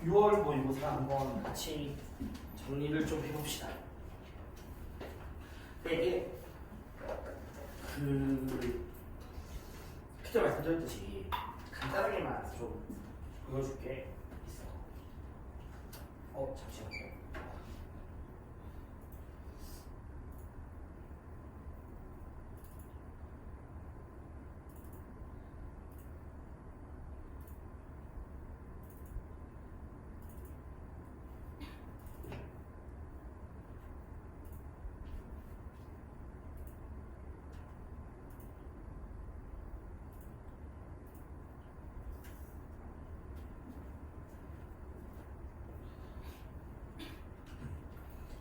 6월 모의고사 한번 같이 정리를 좀 해봅시다. 이게 그때 말씀드렸듯이 간단하게만 좀 보여줄 게 있어. 잠시만요.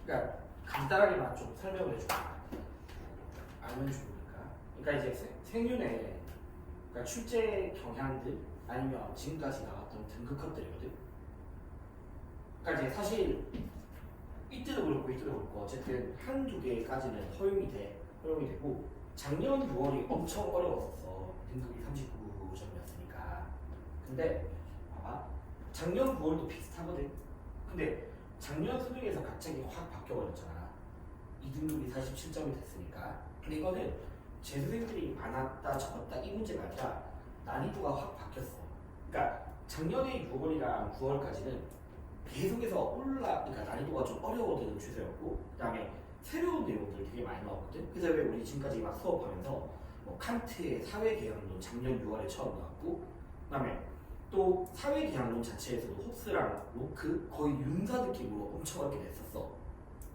그러니까 간단하게만 좀 설명을 해줄게. 알면 좋으니까. 그러니까 이제 생윤의 그러니까 출제 경향들 아니면 지금까지 나왔던 등급컷들이거든. 그러니까 이제 사실 이때도 그렇고 이때도 그렇고 어쨌든 한두 개까지는 허용이 되고 작년 6월이 엄청 어려웠었어. 등급이 39점이었으니까. 근데 봐봐. 작년 9월도 비슷하거든. 근데 작년 수능에서 갑자기 확 바뀌어버렸잖아. 2등급이 47점이 됐으니까. 근데 이거는 재수생들이 많았다 적었다 이 문제가 아니라 난이도가 확 바뀌었어. 그러니까 작년에 6월이랑 9월까지는 계속해서 그러니까 난이도가 좀 어려워지는 추세였고, 그 다음에 새로운 내용들 되게 많이 나왔거든. 그래서 왜 우리 지금까지 막 수업하면서 뭐 칸트의 사회계약론 작년 6월에 처음 나왔고, 그 다음에 또 사회계약론 자체에서도 홉스랑 로크 거의 윤사 느낌으로 엄청 어렵게 냈었어.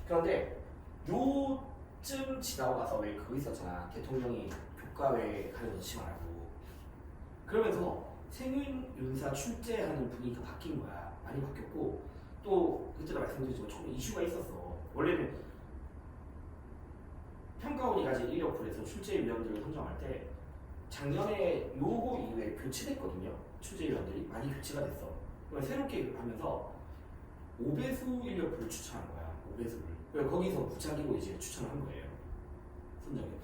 그런데 요쯤 지나고 나서 왜 그거 있었잖아. 대통령이 교과외 가려놓지 말고. 그러면서 생윤 윤사 출제하는 분위기가 바뀐 거야. 많이 바뀌었고, 또 그때도 말씀드렸지만 조금 이슈가 있었어. 원래는 평가원이 가진 인력풀에서 출제위원들을 선정할 때 작년에 요거 이후에 교체됐거든요. 출제위원들이 많이 교체가 됐어. 그러면 새롭게 하면서 5배수 인력풀을 추천한 거야. 5배수를. 그래서 거기서 무작위로 이제 추천한 거예요.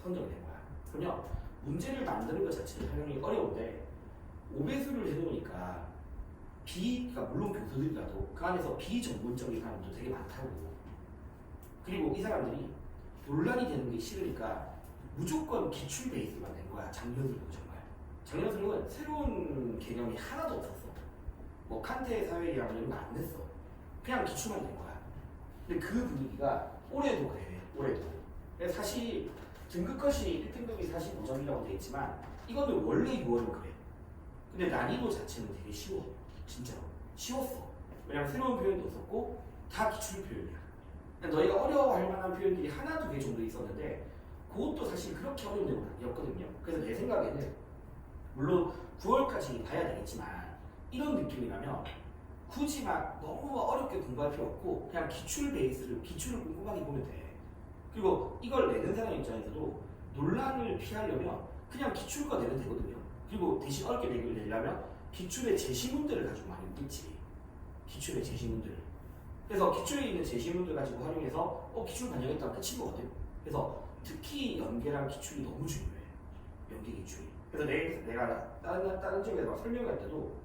선정이 된 거야. 그러면 문제를 만드는 것 자체를 활용이 어려운데 5배수를 해놓으니까 그러니까 물론 교수들이라도 그 안에서 비전문적인 사람도 되게 많다고. 그리고 이 사람들이 논란이 되는 게 싫으니까 무조건 기출 베이스만 된 거야. 작년 수능 정말. 작년 수능은 새로운 개념이 하나도 없었어. 뭐 칸트의 사회계약론 이런 거 안 냈어. 그냥 기출만 된 거야. 근데 그 분위기가 올해도 그래. 올해도. 그래서 사실 등급컷이 1등급이 45점이라고 돼 있지만 이거는 원래 6월은 그래. 근데 난이도 자체는 되게 쉬워. 진짜로 쉬웠어. 왜냐면 새로운 표현도 없었고 다 기출 표현이야. 너희가 어려워할 만한 표현들이 하나 두 개 정도 있었는데 그것도 사실 그렇게 어려운 내용은 아니었거든요. 그래서 내 생각에는 물론 9월까지 봐야 되겠지만 이런 느낌이라면 굳이 막 너무 어렵게 공부할 필요 없고 그냥 기출을 꼼꼼하게 보면 돼. 그리고 이걸 내는 사람 입장에서도 논란을 피하려면 그냥 기출과 내면 되거든요. 그리고 대신 어렵게 내려면 기출의 제시문들을 가지고 많이 있겠지. 기출의 제시문들. 그래서 기출에 있는 제시문들 가지고 활용해서 기출 반영했다가 끝인 거거든. 그래서 특히 연계랑 기출이 너무 중요해. 연계 기출이. 그래서 내가 다른 쪽에서 설명할 때도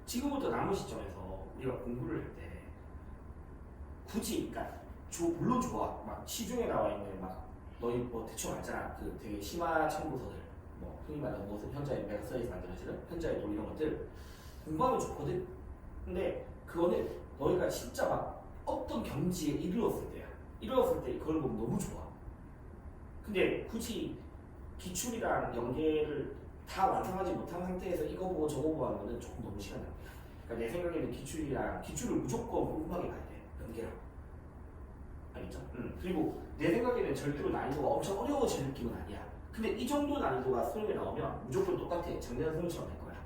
지금부터 남은 시점에서 우리가 공부를 할 때 굳이 그러니까 물론 좋아. 막 시중에 나와 있는 막 너희 뭐 대충 알잖아. 그 되게 심화 참고서들. 뭐 흔히 말하는 무슨 현자의 메가서에서 만들어지는 현자의 논 이런 것들 공부하면 좋거든. 근데 그거는 너희가 진짜 막 어떤 경지에 이르렀을 때야. 이르렀을 때 그걸 보면 너무 좋아. 근데 굳이 기출이랑 연계를 다 완성하지 못한 상태에서 이거 보고 저거 보고 하는 거는 조금 너무 시간 낭비야. 그러니까 내 생각에는 기출을 무조건 꼼꼼하게 봐야 돼. 연계랑. 알겠죠? 그리고 내 생각에는 절대로 난이도가 엄청 어려워질 느낌은 아니야. 근데 이 정도 난이도가 수능에 나오면 무조건 똑같아. 작년 수능처럼 될 거야.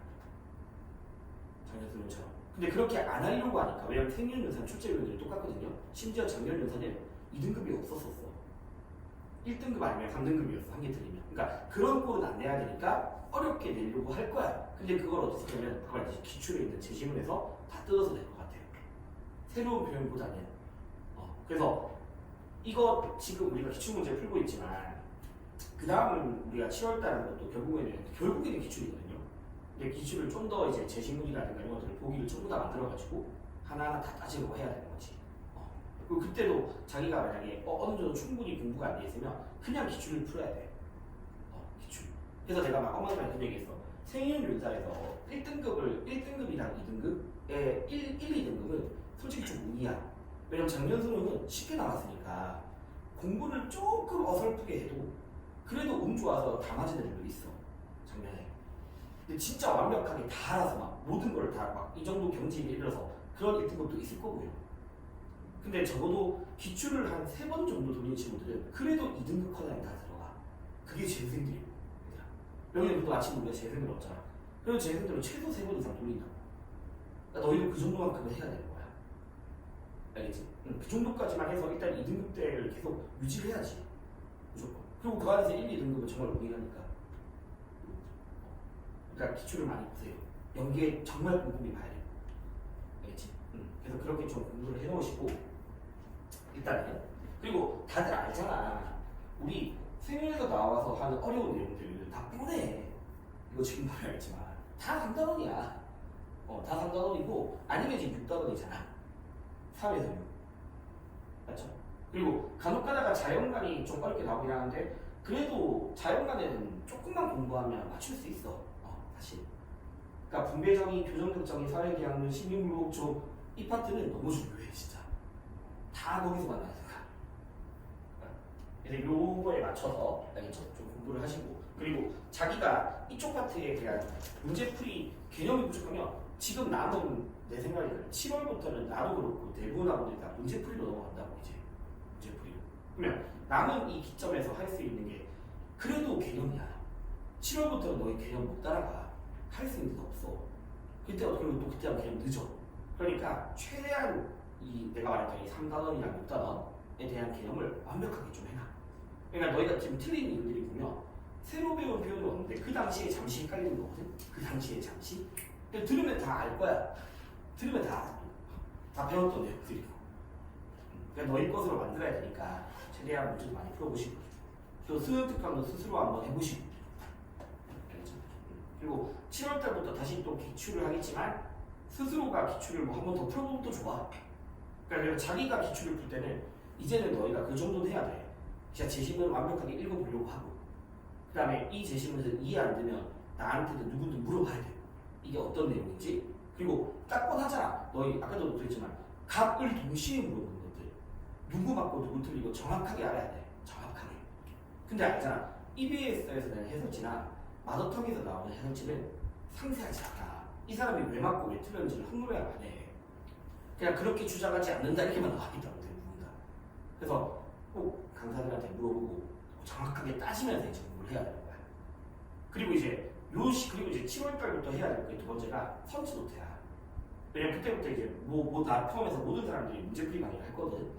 작년 수능처럼. 근데 그렇게 안 하려고 하니까. 왜냐면 생년 연산 출제위원들이 똑같거든요. 심지어 작년 연산에 2등급이 없었었어. 1등급 아니면 3등급이었어. 한 개 틀리면. 그러니까 그런 꼴은 안 내야 되니까 어렵게 내려고 할 거야. 근데 그걸 어떻게 하면 그걸 이제 기출에 있는 제시문에서 다 뜯어서 낼 것 같아. 새로운 표현보다는. 그래서 이거 지금 우리가 기출문제 풀고 있지만 그 다음은 우리가 7월달에 하는 것도 결국에는 기출이거든요. 근데 기출을 좀 더 이제 제시문이라든가 이런 것들을 보기를 전부 다 만들어가지고 하나하나 다 따지고 해야 되는 거지. 그리고 그때도 자기가 만약에 어느 정도 충분히 공부가 안 돼 있으면 그냥 기출을 풀어야 돼. 기출. 그래서 내가 막 엄마한테 그런 얘기했어. 생일윤사에서 1등급을 1등급이랑 2등급에 1, 2등급은 솔직히 좀 무리야. 왜냐면 작년 수능은 쉽게 나왔으니까 공부를 조금 어설프게 해도 그래도 운 좋아서 다 맞은 애들도 있어. 작년에. 근데 진짜 완벽하게 다 알아서 막 모든 걸 다 막 이 정도 경지에 이르러서 그런 1등급도 있을 거고요. 근데 적어도 기출을 한 3번 정도 돌린 친구들은 그래도 2등급 커다에 다 들어가. 그게 재생들이고. 여기는 또 아침 우리가 재생을 없잖아. 그래서 재생들은 최소 3번 이상 돌린다. 그러니까 너희도 그 정도만큼은 해야 되는 거야. 알겠지? 그 정도까지만 해서 일단 2등급대를 계속 유지를 해야지. 무조건. 그리고 그 안에서 1, 2등급은 정말 무리하니까. 그러니까 기출을 많이 보세요. 연기에 정말 꼼꼼히 봐야 돼요. 알겠지? 그래서 그렇게 좀 공부를 해놓으시고 일단은. 그리고 다들 알잖아. 우리 생일에서 나와서 하는 어려운 내용들 다 뻔해. 이거 지금 말이 알지만 다 3단원이야. 다 3단원이고 아니면 지금 6단원이잖아. 3에서 6. 맞죠? 그리고 간혹 가다가 자연관이 좀 어렵게 나오긴 하는데 그래도 자연관에는 조금만 공부하면 맞출 수 있어. 사실. 그러니까 분배정의, 교정특정의, 사회계약론, 시민물복조 이 파트는 너무 중요해 진짜. 다 거기서 만나야 돼. 그래서 요거에 맞춰서 좀 공부를 하시고 그리고 자기가 이쪽 파트에 대한 문제풀이 개념이 부족하면 지금 남은 내 생각에는 7월부터는 나도 그렇고 대부분하고는 다 문제풀이로 넘어간다고 이제 문제풀이로. 그러면 남은 이 기점에서 할 수 있는 게 그래도 개념이야. 7월부터는 너희 개념 못 따라가. 할 수 있는 게 없어. 그리고 또 그때하고 개념 늦어. 그러니까 최대한 이 내가 말했던 이 3단원이랑 6단원에 대한 개념을 완벽하게 좀 해놔. 그러니까 너희가 지금 틀린 이유들이 보면 새로 배운 표현은 없는데 그 당시에 잠시 헷갈리는 거거든. 그 당시에 잠시. 근데 들으면 다 알 거야. 들으면 다 알아. 다 배웠던 내용들이고. 그러니까 너희 것으로 만들어야 되니까 최대한 문제도 많이 풀어보시고 또 수능 특강도 스스로 한번 해보시고. 그리고 7월달부터 다시 또 기출을 하겠지만 스스로가 기출을 뭐 한 번 더 풀어보면 또 좋아. 그러니까 자기가 기출을 풀 때는 이제는 너희가 그 정도는 해야 돼. 진짜 제시문을 완벽하게 읽어보려고 하고 그 다음에 이 제시문에서 이해 안 되면 나한테도 누구든 물어봐야 돼. 이게 어떤 내용인지. 그리고 딱 뻔하잖아. 너희 아까도 그랬지만 각을 동시에 물어보는 것들. 누구 맞고 누구 틀리고 정확하게 알아야 돼. 정확하게. 근데 알잖아. EBS에서 내는 해설지나 마더텅에서 나오는 해설지는 상세하지 않아. 이 사람이 왜 맞고 왜 틀렸는지를 한눈에 안 해. 그냥 그렇게 주장하지 않는다 이렇게만 나와 있다고 대부분 다. 그래서 꼭 강사들한테 물어보고 정확하게 따지면서 이제 공부를 해야 되는 거야. 그리고 이제 그리고 이제 7월달부터 해야 될 게 두 번째가 선지노트야. 왜냐면 그때부터 이제 나 포함해서 모든 사람들이 문제풀이 많이 할 거거든.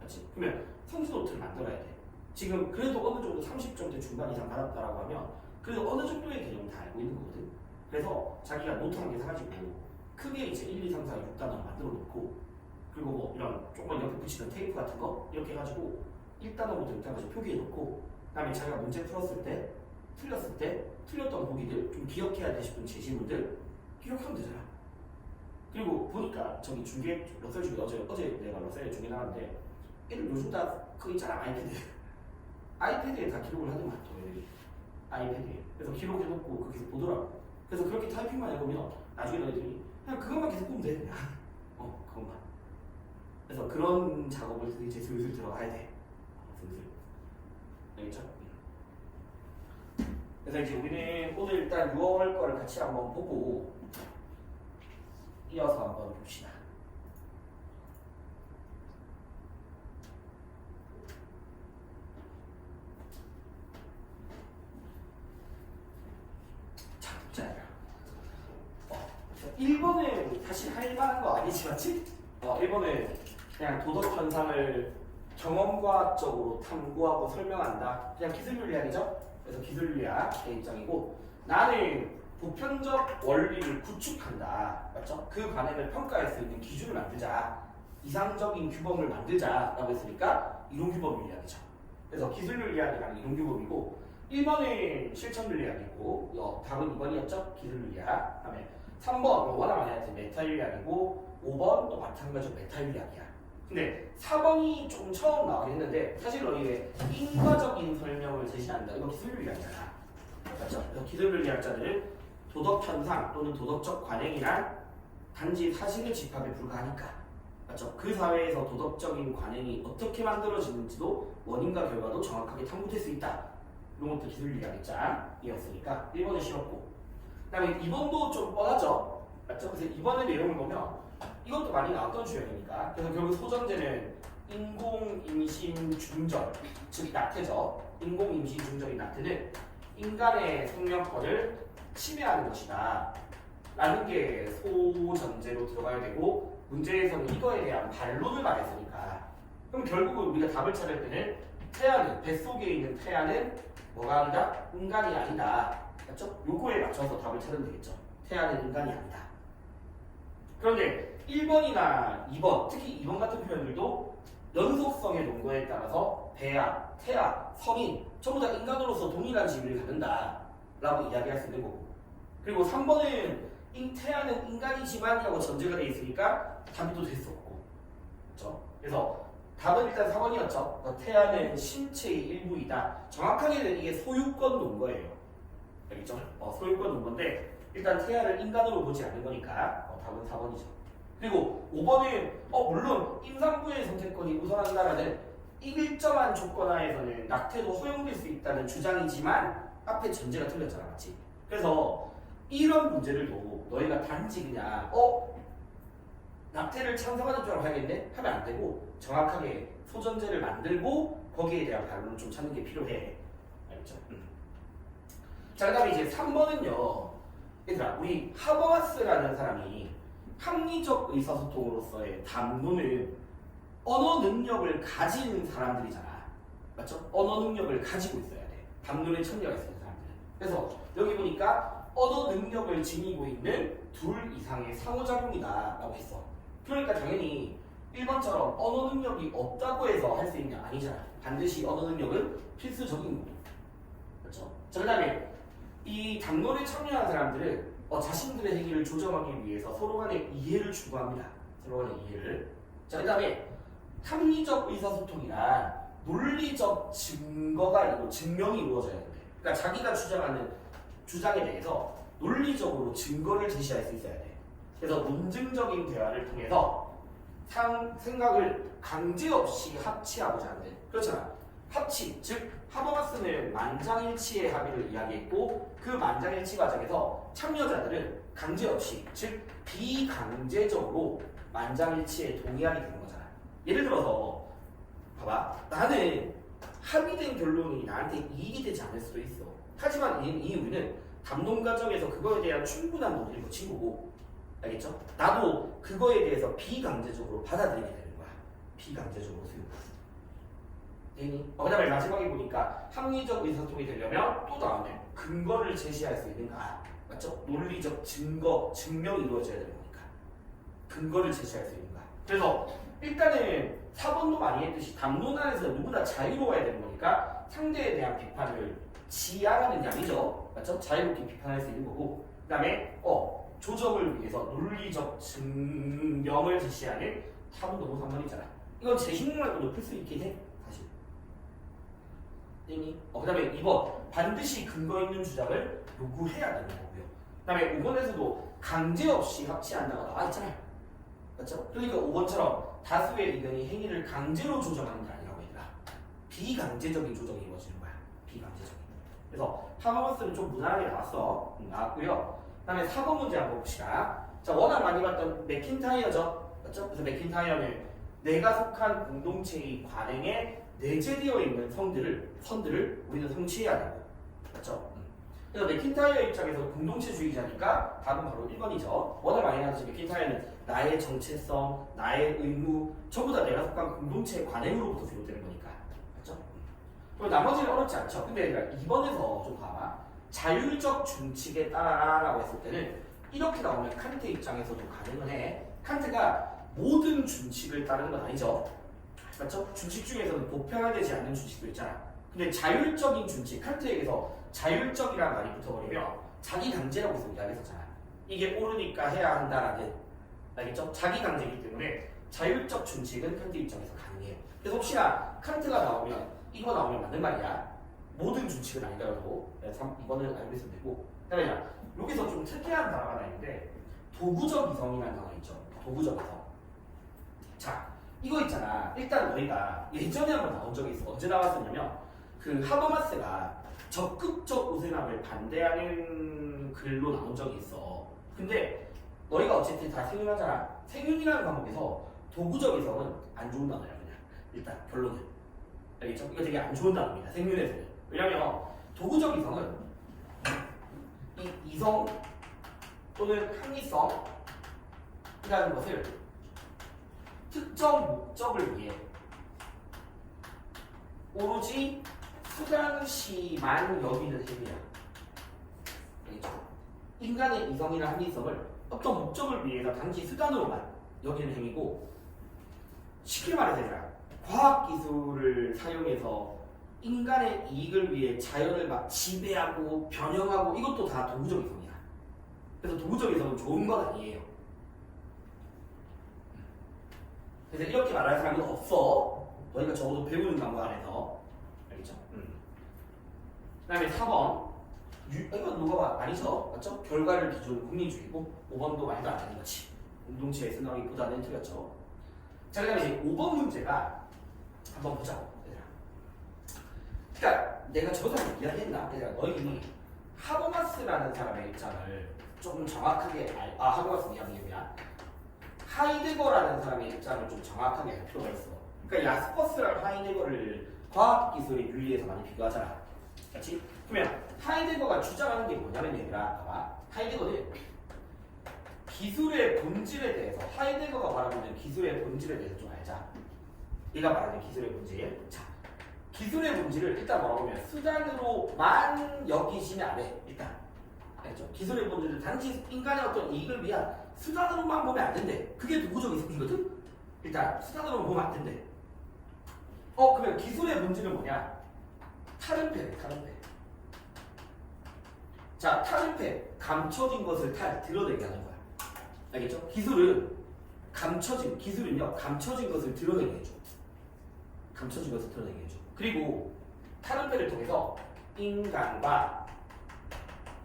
맞지? 그러면 선지노트를 만들어야 돼. 지금 그래도 어느 정도 30점대 중반 이상 받았다라고 하면 그래도 어느 정도의 개념을 다 알고 있는 거거든. 그래서 자기가 노트 한 개 사가지고 크게 이제 1, 2, 3, 4, 6단원 만들어 놓고 그리고 뭐 이런 조금 옆에 붙이는 테이프 같은 거 이렇게 해가지고 1단원부터 6단원까지 표기해 놓고 그 다음에 자기가 문제 풀었을 때 틀렸을 때 틀렸던 보기들 좀 기억해야 돼 싶은 제시문들 기억하면 되잖아. 그리고 보니까 저기 중계 러셀 중에 어제 내가 러셀에 중계 나왔는데 애들 요즘 다 그거 있잖아. 아이패드에 다 기록을 하더만 또 애들이 아이패드에. 그래서 기록해놓고 그거 계속 보더라고. 그래서 그렇게 타이핑만 해보면 나중에 너희들이 그냥 그것만 계속 보면 돼. 그냥 그것만. 그래서 그런 작업을 이제 슬슬 들어가야 돼. 슬슬. 알겠죠? 그래서 이제 우리는 오늘 일단 6월 거를 같이 한번 보고 이어서 한번 봅시다. 자, 1번은 사실 할 만한 거 아니지, 맞지? 1번은 그냥 도덕 현상을 경험과학적으로 탐구하고 설명한다. 그냥 기술윤리학이죠? 그래서 기술윤리학의 입장이고 나는 보편적 원리를 구축한다. 맞죠? 그 관행을 평가할 수 있는 기준을 만들자. 이상적인 규범을 만들자라고 했으니까 이론규범윤리학이죠. 그래서 기술윤리학이랑 이론규범이고 1번은 실천윤리학이고 답은 2번이었죠? 기술윤리학. 그다음에 3번 워낙 많이 했던 메타윤리학이고 5번 또 마찬가지로 메타윤리학이야. 근데 4번이 좀 처음 나오긴 했는데 사실 너희 왜 인과적인 설명을 제시한다. 이거 기술윤리학이잖아. 맞죠? 그래서 기술윤리학자들은 도덕 현상 또는 도덕적 관행이란 단지 사실의 집합에 불과하니까. 맞죠? 그 사회에서 도덕적인 관행이 어떻게 만들어지는지도 원인과 결과도 정확하게 탐구될 수 있다. 이런 것도 기술윤리학의 짱이었으니까 1번은 싫었고, 그 다음에 2번도 좀 뻔하죠? 맞죠? 그래서 2번의 내용을 보면 이것도 많이 나왔던 주역이니까. 그래서 결국 소전제는 인공, 임신, 중절, 즉 낙태죠. 인공, 임신, 중절인 낙태는 인간의 생명권을 침해하는 것이다 라는 게 소전제로 들어가야 되고, 문제에서는 이거에 대한 반론을 말했으니까 그럼 결국은 우리가 답을 찾을 때는 태아는, 뱃속에 있는 태아는 뭐가 아니다? 인간이 아니다. 맞죠? 요거에 맞춰서 답을 찾으면 되겠죠. 태아는 인간이 아니다. 그런데 1번이나 2번, 특히 2번 같은 표현들도 연속성의 논거에 따라서 배아, 태아, 성인 전부 다 인간으로서 동일한 지위를 갖는다 라고 이야기할 수 있는 거고, 그리고 3번은 태아는 인간이지만이라고 전제가 돼 있으니까 답이 또 될 수 없고, 그렇죠? 그래서 답은 일단 4번이었죠. 태아는 신체의 일부이다. 정확하게는 이게 소유권 논거예요. 알겠죠? 소유권 논거인데 일단 태아를 인간으로 보지 않는 거니까 답은 4번이죠. 그리고 5번은 물론 임산부의 선택권이 우선한다라는 일정한 조건 하에서는 낙태도 허용될 수 있다는 주장이지만 앞에 전제가 틀렸잖아, 맞지? 그래서 이런 문제들도 너희가 단지 그냥 낙태를 찬성하는 쪽으로 해야겠네? 하면 안 되고 정확하게 소전제를 만들고 거기에 대한 반론을 좀 찾는 게 필요해. 알겠죠? 자, 그 다음에 이제 3번은요. 얘들아, 우리 하버마스라는 사람이 합리적 의사소통으로서의 담론은 언어 능력을 가진 사람들이잖아. 맞죠? 언어 능력을 가지고 있어야 돼. 담론에 참여가 있는 사람들은. 그래서 여기 보니까 언어 능력을 지니고 있는 둘 이상의 상호작용이다 라고 했어. 그러니까 당연히 1번처럼 언어 능력이 없다고 해서 할 수 있냐? 아니잖아. 반드시 언어 능력은 필수적인 거고. 그렇죠? 자, 그 다음에 이 담론에 참여한 사람들은 자신들의 행위를 조정하기 위해서 서로 간의 이해를 추구합니다. 서로 간의 이해를. 자, 그 다음에 합리적 의사소통이란 논리적 증거가 아니고 증명이 이루어져야 돼. 그러니까 자기가 주장하는 주장에 대해서 논리적으로 증거를 제시할 수 있어야 돼. 그래서 논증적인 대화를 통해서 생각을 강제 없이 합치하고자 하는데, 그렇잖아. 합치, 즉 하버마스는 만장일치의 합의를 이야기했고 그 만장일치 과정에서 참여자들은 강제 없이, 즉 비강제적으로 만장일치에 동의하게 되는 거잖아. 예를 들어서 봐봐, 나는 합의된 결론이 나한테 이익이 되지 않을 수도 있어. 하지만 이 우리는 담론 과정에서 그거에 대한 충분한 논의를 거친 거고, 알겠죠? 나도 그거에 대해서 비강제적으로 받아들이게 되는 거야. 비강제적으로 수용. 그 다음에 마지막에 보니까 합리적 의사소통이 되려면 또 나오네. 근거를 제시할 수 있는가. 맞죠? 논리적 증거, 증명이 이루어져야 되는 거니까. 근거를 제시할 수 있는가. 그래서 일단은 4번도 많이 했듯이 담론 안에서 누구나 자유로워야 되는 거니까 상대에 대한 비판을 지양하는 게 아니죠. 맞죠? 자유롭게 비판할 수 있는 거고, 그 다음에 조정을 위해서 논리적 증명을 제시하는 4번도 3번이잖아. 이건 재신능력을 높일 수 있긴 해. 사실. 그 다음에 2번 반드시 근거 있는 주장을 요구해야 되는 거고요. 그 다음에 5번에서도 강제 없이 합치한다가 나와 있잖아요. 맞죠? 그러니까 5번처럼 다수의 의견이 행위를 강제로 조정하는 게 아니라고 얘들아. 비강제적인 조정이 이루어지는 거야. 비강제적인. 그래서 하버마스는 좀 무난하게 나왔고요. 그 다음에 4번 문제 한번 봅시다. 자, 워낙 많이 봤던 맥킨타이어죠. 맞죠? 그래서 맥킨타이어는 내가 속한 공동체의 관행에 내재되어 있는 선들을 우리는 성취해야 되고, 맞죠? 그래서 맥킨타이어 입장에서 공동체주의자니까 답은 바로 1번이죠. 워낙 많이 나왔죠. 맥킨타이어는 나의 정체성, 나의 의무, 전부 다 내가 속한 공동체의 관행으로부터 비롯되는 거니까, 맞죠? 그리고 나머지는 어렵지 않죠. 근데 2번에서 좀 봐봐. 자율적 준칙에 따라라고 했을 때는 이렇게 나오면 칸트 입장에서도 가능은 해. 칸트가 모든 준칙을 따르는 건 아니죠. 맞죠? 준칙 중에서는 보편화되지 않는 준칙도 있잖아. 근데 자율적인 준칙, 칸트에게서 자율적이라는 말이 붙어버리면 자기 강제라고 해서 이야기했었잖아. 이게 옳으니까 해야 한다라는 알겠죠? 자기 강제이기 때문에 자율적 준칙은 칸트 입장에서 가능해요. 그래서 혹시나 칸트가 나오면 이거 나오면 맞는 말이야. 모든 준칙은 아니더라도 이거는 알고 있으면 되고. 그다음에 여기서 좀 특이한 단어가 하나 있는데 도구적 이성이라는 단어 있죠. 도구적 이성. 자, 이거 있잖아. 일단 너희가 예전에 한번 나온 적이 있어. 언제 나왔었냐면 그 하버마스가 적극적 우세남을 반대하는 글로 나온 적이 있어. 근데 너희가 어쨌든 다 생윤하잖아. 생윤이라는 과목에서 도구적 이성은 안 좋은 단어야 그냥. 일단 결론은. 알겠죠? 이거 되게 안 좋은 단어입니다. 생윤에서는. 왜냐면 도구적 이성은 이 이성 또는 합리성이라는 것을 특정 목적을 위해 오로지 수단시만 여기는 행위야. 알겠죠? 인간의 이성이나 합리성을 어떤 목적을 위해서 단지 수단으로만 여기는 행위고, 쉽게 말해서 과학기술을 사용해서 인간의 이익을 위해 자연을 막 지배하고 변형하고 이것도 다 도구적 이성이야. 그래서 도구적 이성은 좋은 건 아니에요. 그래서 이렇게 말할 사람은 없어. 너희가 적어도 배우는 과목 안에서. 알겠죠? 그 다음에 4번. 이건 누가 아니죠? 맞죠? 결과를 기준 국민주의고 5번도 말도 안 되는 거지. 운동체에 쓰나기보다는 틀렸죠. 자, 그 다음에 이제 5번 문제가 한번 보자고. 그러니까 내가 저번에 이야기했나? 그러니까 너희들이 하버마스라는 사람의 입장을 조금 정확하게 하버마스 이야기냐? 하이데거라는 사람의 입장을 좀 정확하게 알 필요가 있어. 그러니까 야스퍼스랑 하이데거를 과학기술의 윤리에서 많이 비교하잖아. 그렇지? 그러면 하이데거가 주장하는 게 뭐냐면 얘들아, 봐봐. 하이데거는 기술의 본질에 대해서, 하이데거가 말하는 기술의 본질에 대해서 좀 알자. 얘가 말하는 기술의 본질. 자, 기술의 본질을 일단 뭐라고 하면 수단으로만 여기시면 안 돼. 일단. 알겠죠? 기술의 본질을 단지 인간의 어떤 이익을 위한 수단으로만 보면 안 된대. 그게 도구적 이성이거든? 일단 수단으로만 보면 안 된대. 그러면 기술의 본질은 뭐냐? 탈은폐. 자, 탈은폐. 감춰진 것을 드러내게 하는 거야. 알겠죠? 기술은요, 감춰진 것을 드러내게 해줘. 감춰진 것을 드러내게 해줘. 그리고 탈은폐를 통해서 인간과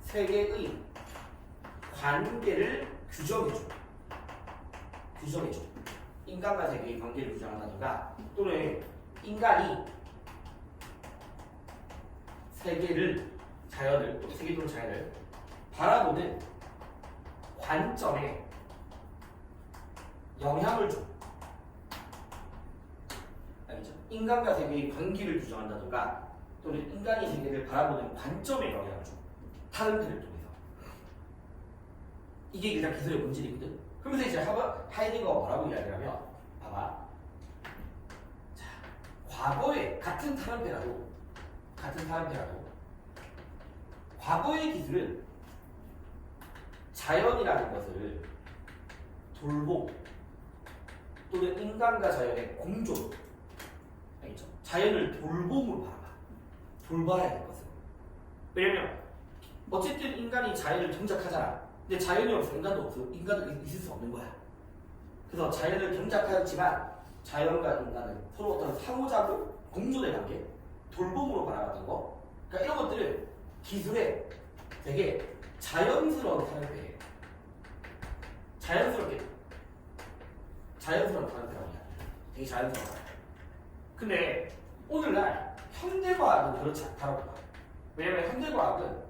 세계의 관계를 규정해줘. 인간과 세계의 관계를 규정한다든가, 또는 인간이 세계를, 자연을, 세계 또는 자연을 바라보는 관점에 영향을 줘. 알겠죠? 인간과 세계의 관계를 규정한다든가, 또는 인간이 세계를 바라보는 관점에 영향을 줘. 탈은폐를 통해서. 이게 일단 기술의 본질이거든. 그러면서 이제 하이데거가 뭐라고 이야기하면, 봐봐. 자, 과거에 같은 탈은폐라도 과거의 기술은 자연이라는 것을 돌보, 또는 인간과 자연의 공존, 알겠죠? 자연을 돌봄으로 돌봐야 될 것은. 왜냐면 어쨌든 인간이 자연을 경작하잖아. 근데 자연이 없어, 인간도 없어. 인간은 있을 수 없는 거야. 그래서 자연을 경작하였지만 자연과 인간은 서로 어떤 상호작용, 공존의 관계, 돌봄으로 바라봤던 거. 그러니까 이런 것들은 기술에 되게 자연스러운 탈은폐예요. 자연스러운 탈은폐라고 해야 돼. 되게 자연스러워. 근데 오늘날 현대과학은 그렇지 않다고 봐. 왜냐면 현대과학은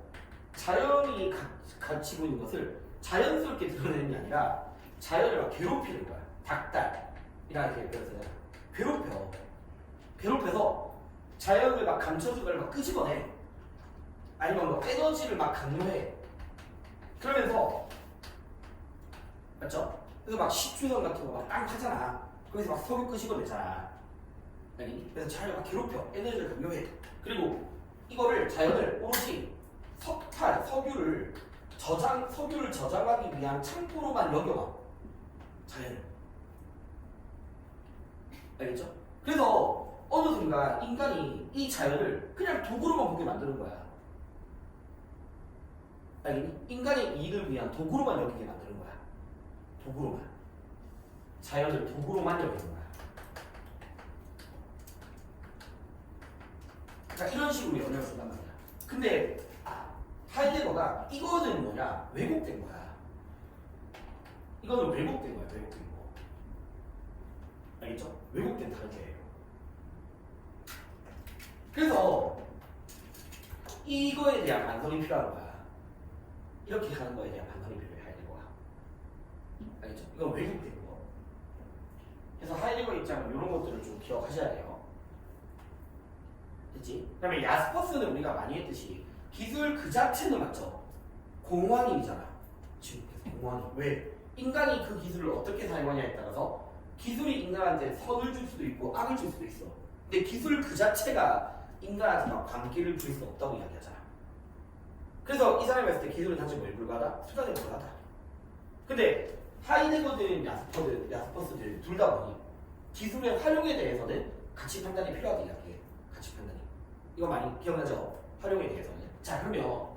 자연이 가지고 있는 것을 자연스럽게 드러내는 게 아니라 자연을 막 괴롭히는 거야. 닥달이라는 게 괴롭혀. 괴롭혀서 자연을 막 감춰주고 막 끄집어내. 아니면 뭐 에너지를 막 강요해. 그러면서, 맞죠? 그래서 막 식주성 같은 거 막 땅 파잖아. 거기서 막 석유 끄집어내잖아. 그래서 자연을 막 괴롭혀. 에너지를 강요해. 그리고 이거를 자연을 오로지 석탄, 석유를 저장하기 위한 창고로만 여겨봐. 자연을. 알겠죠? 그래서 어느 순간 인간이 이 자연을 그냥 도구로만 보게 만드는 거야. 알겠니? 인간의 이익을 위한 도구로만 여기게 만드는 거야. 도구로만. 자연을 도구로만 여기는 거야. 그러니까 이런 식으로 영향을 준단 말이야. 근데 하이데거가 이거는 뭐냐? 왜곡된 거야. 이거는 왜곡된 거야. 왜곡된 거. 알겠죠? 왜곡된 단계예요. 그래서 이거에 대한 반성이 필요한 거야. 이렇게 하는 거에 대한 반성이 필요해. 하이데거가. 알겠죠? 이건 왜곡된 거. 그래서 하이데거 입장은 이런 것들을 좀 기억하셔야 돼요. 됐지? 그 다음에 야스퍼스는 우리가 많이 했듯이 기술 그 자체는 맞죠? 공환이잖아. 지금 공환이. 왜? 인간이 그 기술을 어떻게 사용하냐에 따라서 기술이 인간한테 선을 줄 수도 있고 악을 줄 수도 있어. 근데 기술 그 자체가 인간한테 막 관계를 부릴 수 없다고 이야기하잖아. 그래서 이 사람이 봤을 때 기술은 단지 뭐에 불과하다? 수단에 불과하다. 근데 하이데거든 야스퍼스든 둘 다 뭐니? 기술의 활용에 대해서는 가치 판단이 필요하다 이야기해. 가치 판단이. 이거 많이 기억나죠? 활용에 대해서는. 자, 그러면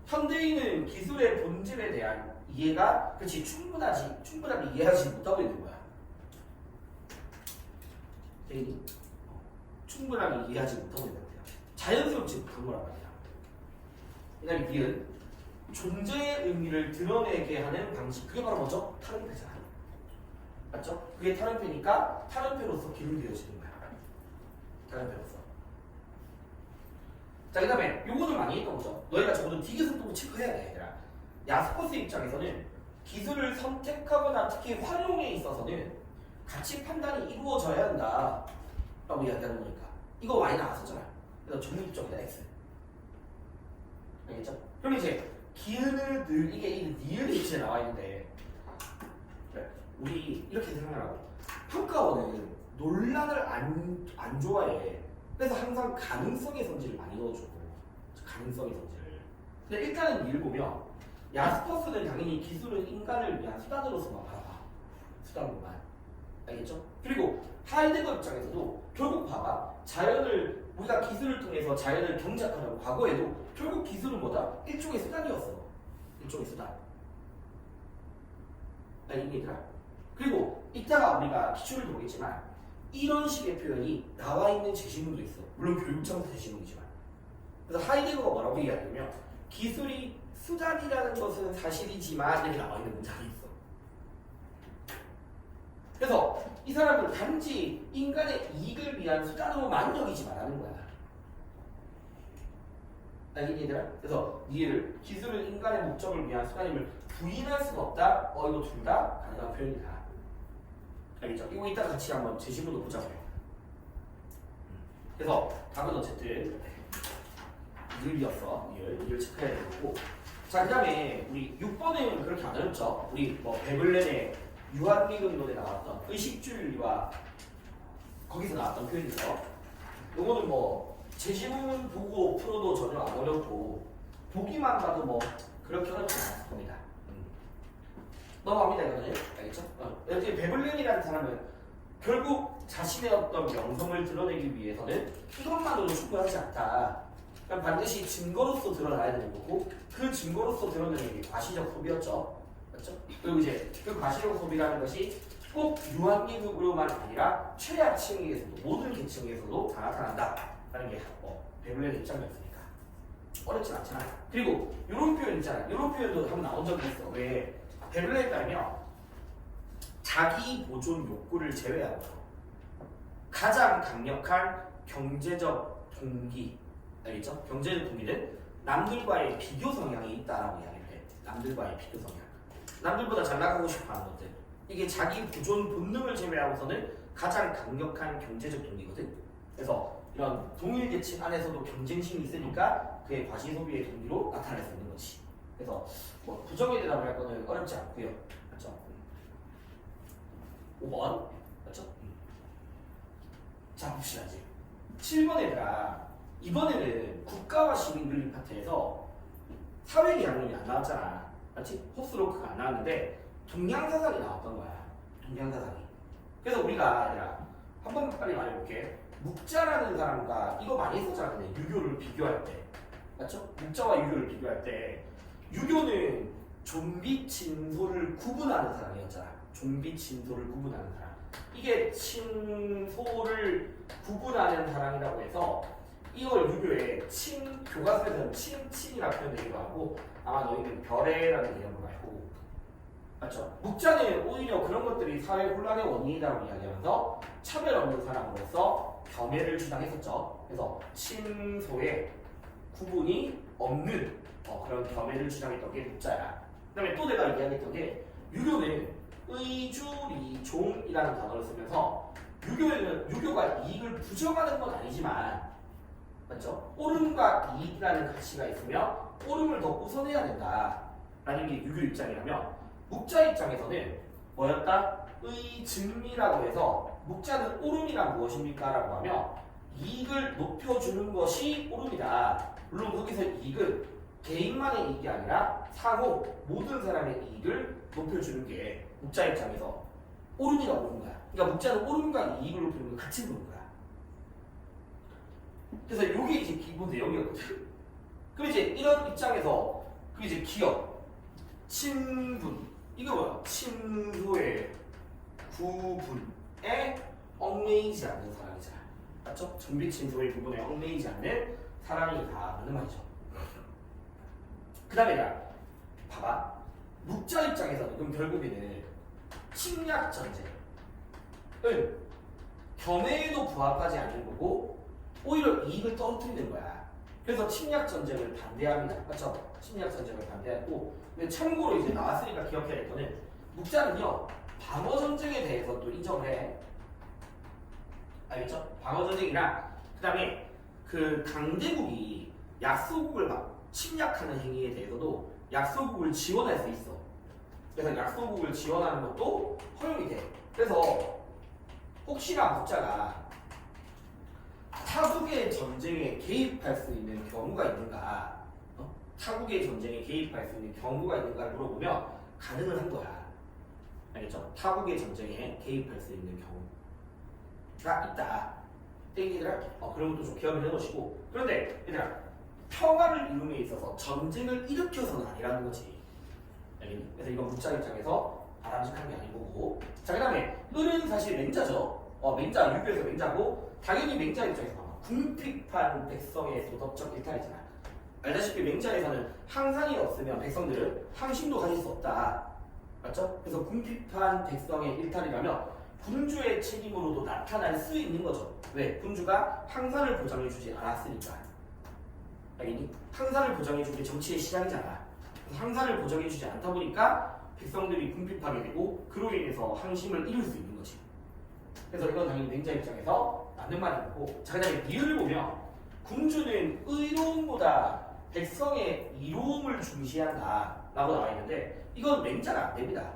현대인은 기술의 본질에 대한 이해가 그렇지 충분하게 이해하지 못하고 있는 거야. 대인이 충분하게 이해하지 못하고 있는 거야. 자연스럽지 못한 거란 말이야. 그다음에 니은 존재의 의미를 드러내게 하는 방식. 그게 바로 뭐죠? 타른페잖아. 맞죠? 그게 타른페니까 타른페로서 기울여지는 거야. 타른페로서. 자, 그 다음에 요거는 많이 했던 거죠. 너희가 적어도 디귿속도 체크해야 돼, 얘들아. 야스퍼스 입장에서는 기술을 선택하거나 특히 활용에 있어서는 가치 판단이 이루어져야 한다 라고 이야기하는 거니까. 이거 Y 나왔었잖아. 그래서 정립적이다, X. 알겠죠? 그럼 이제 기은을 늘 이게 니은이 이제 나와 있는데, 그래, 우리 이렇게 생각하고 평가원은 논란을 안 좋아해. 그래서 항상 가능성의 성질을 많이 넣어주고, 가능성의 성질을. 근데 일단은 니를 보면 야스퍼스는 당연히 기술은 인간을 위한 수단으로서만 바라봐. 수단으로만. 알겠죠? 그리고 하이데거 입장에서도 결국 봐봐. 자연을 우리가 기술을 통해서 자연을 경작하려고 과거에도 결국 기술은 뭐다? 일종의 수단이었어. 일종의 수단. 알겠니들아? 그리고 이따가 우리가 기초를 보겠지만 이런 식의 표현이 나와 있는 제시문도 있어. 물론 교육청에서 제시문이지만. 그래서 하이데거가 뭐라고 이야기하냐면 기술이 수단이라는 것은 사실이지만 이렇게 나와 있는 문장이 있어. 그래서 이 사람은 단지 인간의 이익을 위한 수단으로만 여기지 말라는 거야. 알겠니 얘들아? 그래서 이해를 기술은 인간의 목적을 위한 수단임을 부인할 수가 없다. 이거 둘 다 가능한 표현이다. 알겠죠? 이거 이따 같이 한번 제시문도 보자고요. 그래서 답은 어쨌든 늘이었어. 이를 체크해야 되고. 자, 그 다음에 우리 6번은 그렇게 안 어렵죠? 우리 뭐 베블렌의 유한미근론에 나왔던 의식주의와 거기서 나왔던 표현이죠. 요거는 뭐 제시문 보고 풀어도 전혀 안 어렵고 보기만 봐도 뭐 그렇게 어렵지 않습니다. 넘어갑니다 이거는. 알겠죠? 여기 베블렌이라는 사람은 결국 자신의 어떤 명성을 드러내기 위해서는 이것만으로 충분하지 않다. 그러니까 반드시 증거로서 드러나야 되는 거고 그 증거로서 드러내는 게 과시적 소비였죠. 맞죠? 그리고 이제 그 과시적 소비라는 것이 꼭 유한미국으로만 아니라 최하층에서도 모든 계층에서도 다 나타난다라는 게 베블렌의 입장이었으니까 어렵진 않잖아. 그리고 이런 표현 있잖아. 이런 표현도 한번 나온 적이 있어. 왜? 베블렌에 따르면 자기 보존 욕구를 제외하고 가장 강력한 경제적 동기, 알겠죠? 경제적 동기는 남들과의 비교 성향이 있다라고 이야기를 해. 남들과의 비교 성향. 남들보다 잘 나가고 싶어하는 것들. 이게 자기 보존 본능을 제외하고서는 가장 강력한 경제적 동기거든. 그래서 이런 동일 계층 안에서도 경쟁심이 있으니까 그의 과시 소비의 동기로 나타날 수 있는 거지. 그래서 뭐 부정의 대답을 할 거는 어렵지 않고요. 맞죠? 5번. 맞죠? 자, 봅시다 이제. 7번에다가 이번에는 국가와 시민 윤리 파트에서 사회계약론이 안 나왔잖아. 맞지? 호스로크가 안 나왔는데 동양사상이 나왔던 거야. 동양사상이. 그래서 우리가 얘들아 한번 빨리 말해볼게. 묵자라는 사람과 이거 많이 했었잖아. 근데 유교를 비교할 때. 맞죠? 묵자와 유교를 비교할 때 유교는 존비 진소를 구분하는 사람이었잖아. 좀비 친소를 구분하는 사람. 이게 친소를 구분하는 사람이라고 해서 이걸 유교에 교과서에서는 친이라고 표현되기도 하고 아마 너희는 별애라는 개념으로 알고 맞죠? 묵자는 오히려 그런 것들이 사회 혼란의 원인이라고 이야기하면서 차별 없는 사람으로서 겸해를 주장했었죠. 그래서 친소의 구분이 없는 그런 겸해를 주장했던 게 묵자야. 그 다음에 또 내가 이야기했던 게 유교는 의주리종이라는 단어를 쓰면서 유교가 이익을 부정하는 건 아니지만 맞죠? 옳음과 이익이라는 가치가 있으면 옳음을 더 우선해야 된다라는 게 유교 입장이라면 묵자 입장에서는 뭐였다? 의증리라고 해서 묵자는 옳음이란 무엇입니까? 라고 하면 이익을 높여주는 것이 옳음이다. 물론 거기서 이익은 개인만의 이익이 아니라 상호 모든 사람의 이익을 높여주는 게 묵자 입장에서 옳음이라고 보는 거야. 그러니까 묵자는 옳음과 이익을 높이는 걸 같이 보는 거야. 그래서 이게 이제 기본 내용이었거든. 그럼 이제 이런 입장에서 그 이제 기업, 친분 이거 뭐야? 친소의 구분에 얽매이지 않는 사람이잖아. 맞죠? 좀비 친소의 구분에 얽매이지 않는 사람이다라는 말이죠. 그 다음에 봐봐. 묵자 입장에서는 그럼 결국에는 침략 전쟁은 겸해에도 부합하지 않는 거고 오히려 이익을 떨어뜨리는 거야. 그래서 침략 전쟁을 반대합니다. 맞죠? 침략 전쟁을 반대하고 근데 참고로 이제 나왔으니까 기억해야 될 거는 묵자는요 방어 전쟁에 대해서도 인정을 해. 알겠죠? 방어 전쟁이랑 그 다음에 그 강대국이 약소국을 막 침략하는 행위에 대해서도 약소국을 지원할 수 있어. 그래서 약소국을 지원하는 것도 허용이 돼. 그래서 혹시나 묵자가 타국의 전쟁에 개입할 수 있는 경우가 있는가? 타국의 전쟁에 개입할 수 있는 경우가 있는가를 물어보면 가능은 한 거야. 알겠죠? 타국의 전쟁에 개입할 수 있는 경우가 있다. 얘들아, 그런 것도 좀 기억을 해놓으시고. 그런데 얘들아, 평화를 이룸에 있어서 전쟁을 일으켜서는 아니라는 거지. 알겠니? 그래서 이건 묵자 입장에서 바람직한 게 아니고. 자, 그 다음에 을은 사실 맹자죠. 맹자, 유교에서 맹자고 당연히 맹자 입장에서 궁핍한 백성의 도덕적 일탈이잖아. 알다시피 맹자에서는 항산이 없으면 백성들은 항심도 가질 수 없다. 맞죠? 그래서 궁핍한 백성의 일탈이라면 군주의 책임으로도 나타날 수 있는 거죠. 왜? 군주가 항산을 보장해주지 않았으니까. 알겠니? 항산을 보장해주는 게 정치의 시작이잖아. 그래서 항산을 보장해주지 않다 보니까 백성들이 궁핍하게 되고 그로 인해서 항심을 이룰 수 있는 거지. 그래서 이건 당연히 맹자 입장에서 맞는 말이고. 자, 그 다음에 니을을 보면 군주는 의로움보다 백성의 이로움을 중시한다 라고 나와 있는데 이건 맹자가 안 됩니다.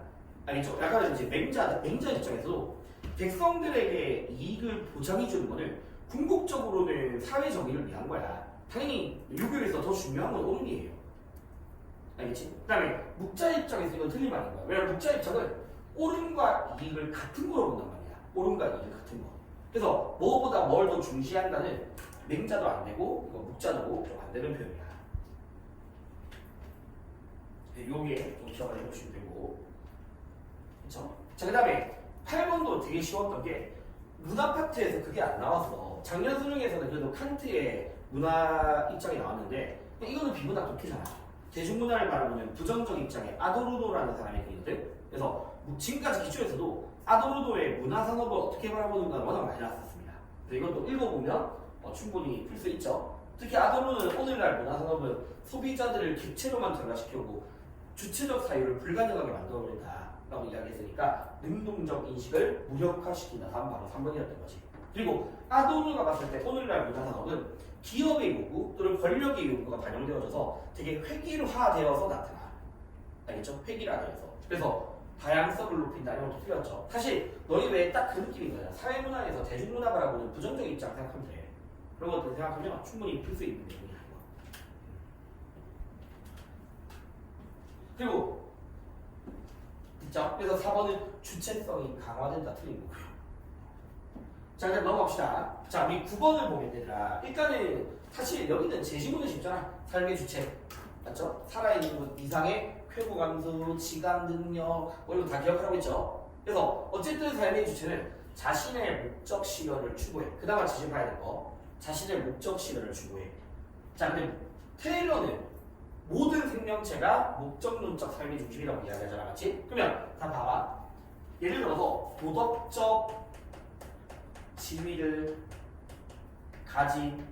알겠죠? 약간 이제 맹자 입장에서도 백성들에게 이익을 보장해주는 거는 궁극적으로는 사회 정의를 위한 거야. 당연히 유교에서 더 중요한 건 옳음이에요. 알겠지? 그 다음에 묵자 입장에서 이건 틀린 말인 거야. 왜냐면 묵자 입장은 옳음과 이익을 같은 거로 본단 말이야. 옳음과 이익을 같은 거. 그래서 뭐보다 뭘 더 중시한다는 맹자도 안 되고 이거 묵자도 좀 안 되는 표현이야. 요게 좀 기억을 해보시면 되고. 그쵸? 자, 그 다음에 8번도 되게 쉬웠던 게 문화 파트에서 그게 안 나왔어. 작년 수능에서는 그래도 칸트의 문화 입장이 나왔는데 이거는 비문학 독해잖아. 대중문화를 바라보는 부정적 입장에 아도르노라는 사람이 있거든. 그래서 지금까지 기초에서도 아도르노의 문화산업을 어떻게 바라보는가가 워낙 많이 나왔었습니다. 그래서 이것도 읽어보면 충분히 풀 수 있죠. 특히 아도르노는 오늘날 문화산업은 소비자들을 객체로만 전락시켜고 주체적 사유를 불가능하게 만들어버린다라고 이야기했으니까 능동적 인식을 무력화시킨다. 다음 바로 3번이었던 거지. 그리고 아도르노가 봤을 때 오늘날 문화산업은 기업의 요구 또는 권력의 요구가 반영되어져서 되게 획일화되어서 나타나. 알겠죠? 획일화되어서. 그래서 다양성을 높인다 이런 것도 틀렸죠. 사실 너희 왜 딱 그 느낌인 거야. 사회문화에서 대중문화 바라보는 부정적 입장 생각하면 돼. 그런 것들 생각하면 충분히 풀 수 있는 내용이야. 그리고 됐죠? 그래서 4번은 주체성이 강화된다 틀린 거고요. 자, 이제 넘어갑시다. 자, 우리 9번을 보면 되더라. 일단은 사실 여기는 제시문은 쉽잖아. 삶의 주체. 맞죠? 살아있는 것 이상의 쾌고 감수, 지각 능력, 이런 거 다 기억하라고 했죠? 그래서 어쨌든 삶의 주체는 자신의 목적 실현을 추구해. 그 다음에 지금 봐야 될 거. 자신의 목적 실현을 추구해. 자, 근데 테일러는 모든 생명체가 목적론적 삶의 중심이라고 이야기하잖아, 맞지? 그러면 다 봐봐. 예를 들어서 도덕적 지위를 가진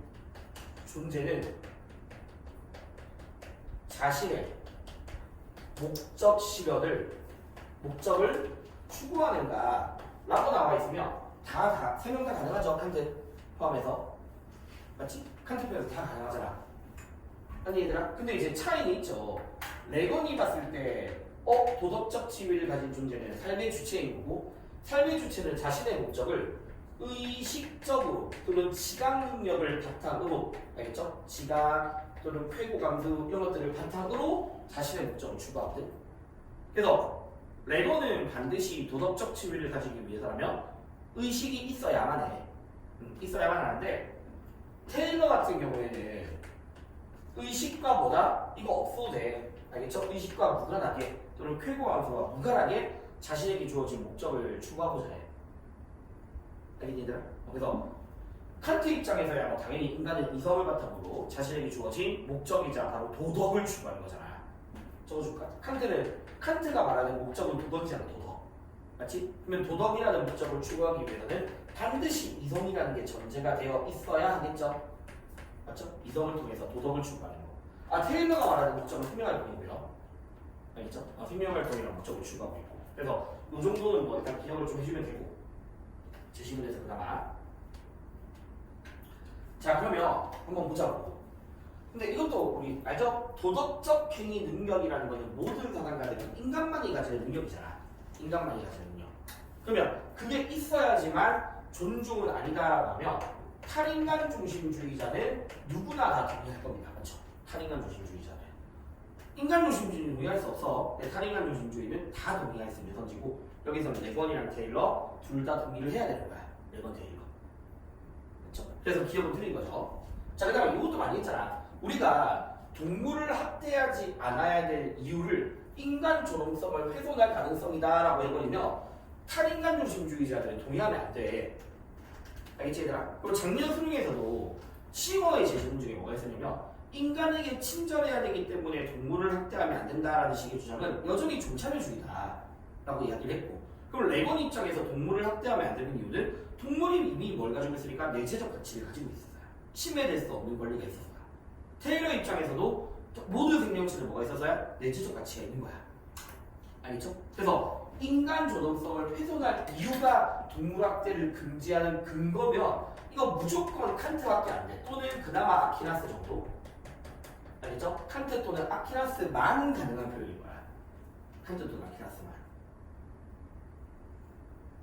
존재는 자신의 목적을 추구하는가 라고 나와 있으면 세 명 다 가능하죠. 칸트 포함해서. 맞지? 칸트 포함해서 다 가능하잖아. 아니 얘들아, 근데 이제 차이는 있죠. 레건이 봤을 때 도덕적 지위를 가진 존재는 삶의 주체인 거고, 삶의 주체는 자신의 목적을 의식적으로 또는 지각 능력을 바탕으로, 알겠죠? 지각 또는 쾌고 감수 이런 것들을 바탕으로 자신의 목적을 추구하거든. 그래서 레건은 반드시 도덕적 지위를 가지기 위해서라면 의식이 있어야만 해. 있어야만 하는데, 테일러 같은 경우에는 의식과 보다 이거 없어도 돼. 알겠죠? 의식과 무관하게 또는 쾌고 감수와 무관하게 자신에게 주어진 목적을 추구하고자 해. 알겠니들아? 그래서 칸트 입장에서야 당연히 인간은 이성을 바탕으로 자신에게 주어진 목적이자 바로 도덕을 추구하는 거잖아. 적어줄까? 칸트가 말하는 목적은 도덕이잖아. 도덕. 맞지? 그러면 도덕이라는 목적을 추구하기 위해서는 반드시 이성이라는 게 전제가 되어 있어야 하겠죠? 맞죠? 이성을 통해서 도덕을 추구하는 거. 테일러가 말하는 목적은 생명활동이고요. 알겠죠? 생명활동이라는 목적을 추구하고 있고. 그래서 이 정도는 뭐 일단 기억을 좀 해주면 되고. 제시문 해서 그나마. 자, 그러면 한번 보자고. 근데 이것도 우리 알죠? 도덕적 행위 능력이라는 거는 모든 사상가들은 인간만이 가지는 능력이잖아. 인간만이 가지는 능력. 그러면 그게 있어야지만 존중은 아니다라고 하면 탈인간 중심주의자는 누구나 다 동의할 겁니다. 그렇죠? 탈인간 중심주의자는. 인간 중심주의는 동의할 수 없어. 탈인간 중심주의는 다 동의할 수 있는 선지고, 여기서는 레건이랑 테일러 둘 다 동의를 해야 되는 거야. 레건, 테일러. 그렇죠? 그래서 기억은 틀린 거죠. 자, 그 다음에 이것도 많이 했잖아. 우리가 동물을 학대하지 않아야 될 이유를 인간 존엄성을 훼손할 가능성이다라고 해버리면 탈인간 중심주의자들은 동의하면 안 돼. 알겠지 얘들아? 그리고 작년 수능에서도 10어의 제시문 중에 뭐가 있었냐면, 인간에게 친절해야 되기 때문에 동물을 학대하면 안 된다라는 식의 주장은 여전히 종차별주의다 라고 이야기를 했고, 그럼 레건 입장에서 동물을 학대하면 안 되는 이유는 동물이 이미 뭘 가지고 있으니까 내재적 가치를 가지고 있었어요. 침해될 수 없는 권리가 있었어요. 테일러 입장에서도 모든 생명체는 뭐가 있어서야? 내재적 가치가 있는 거야. 알겠죠? 그래서 인간 존엄성을 훼손할 이유가 동물학대를 금지하는 근거면 이거 무조건 칸트밖에 안 돼. 또는 그나마 아퀴나스 정도. 알겠죠? 칸트 또는 아퀴나스만 가능한 표현인 거야. 칸트 또는 아퀴나스만.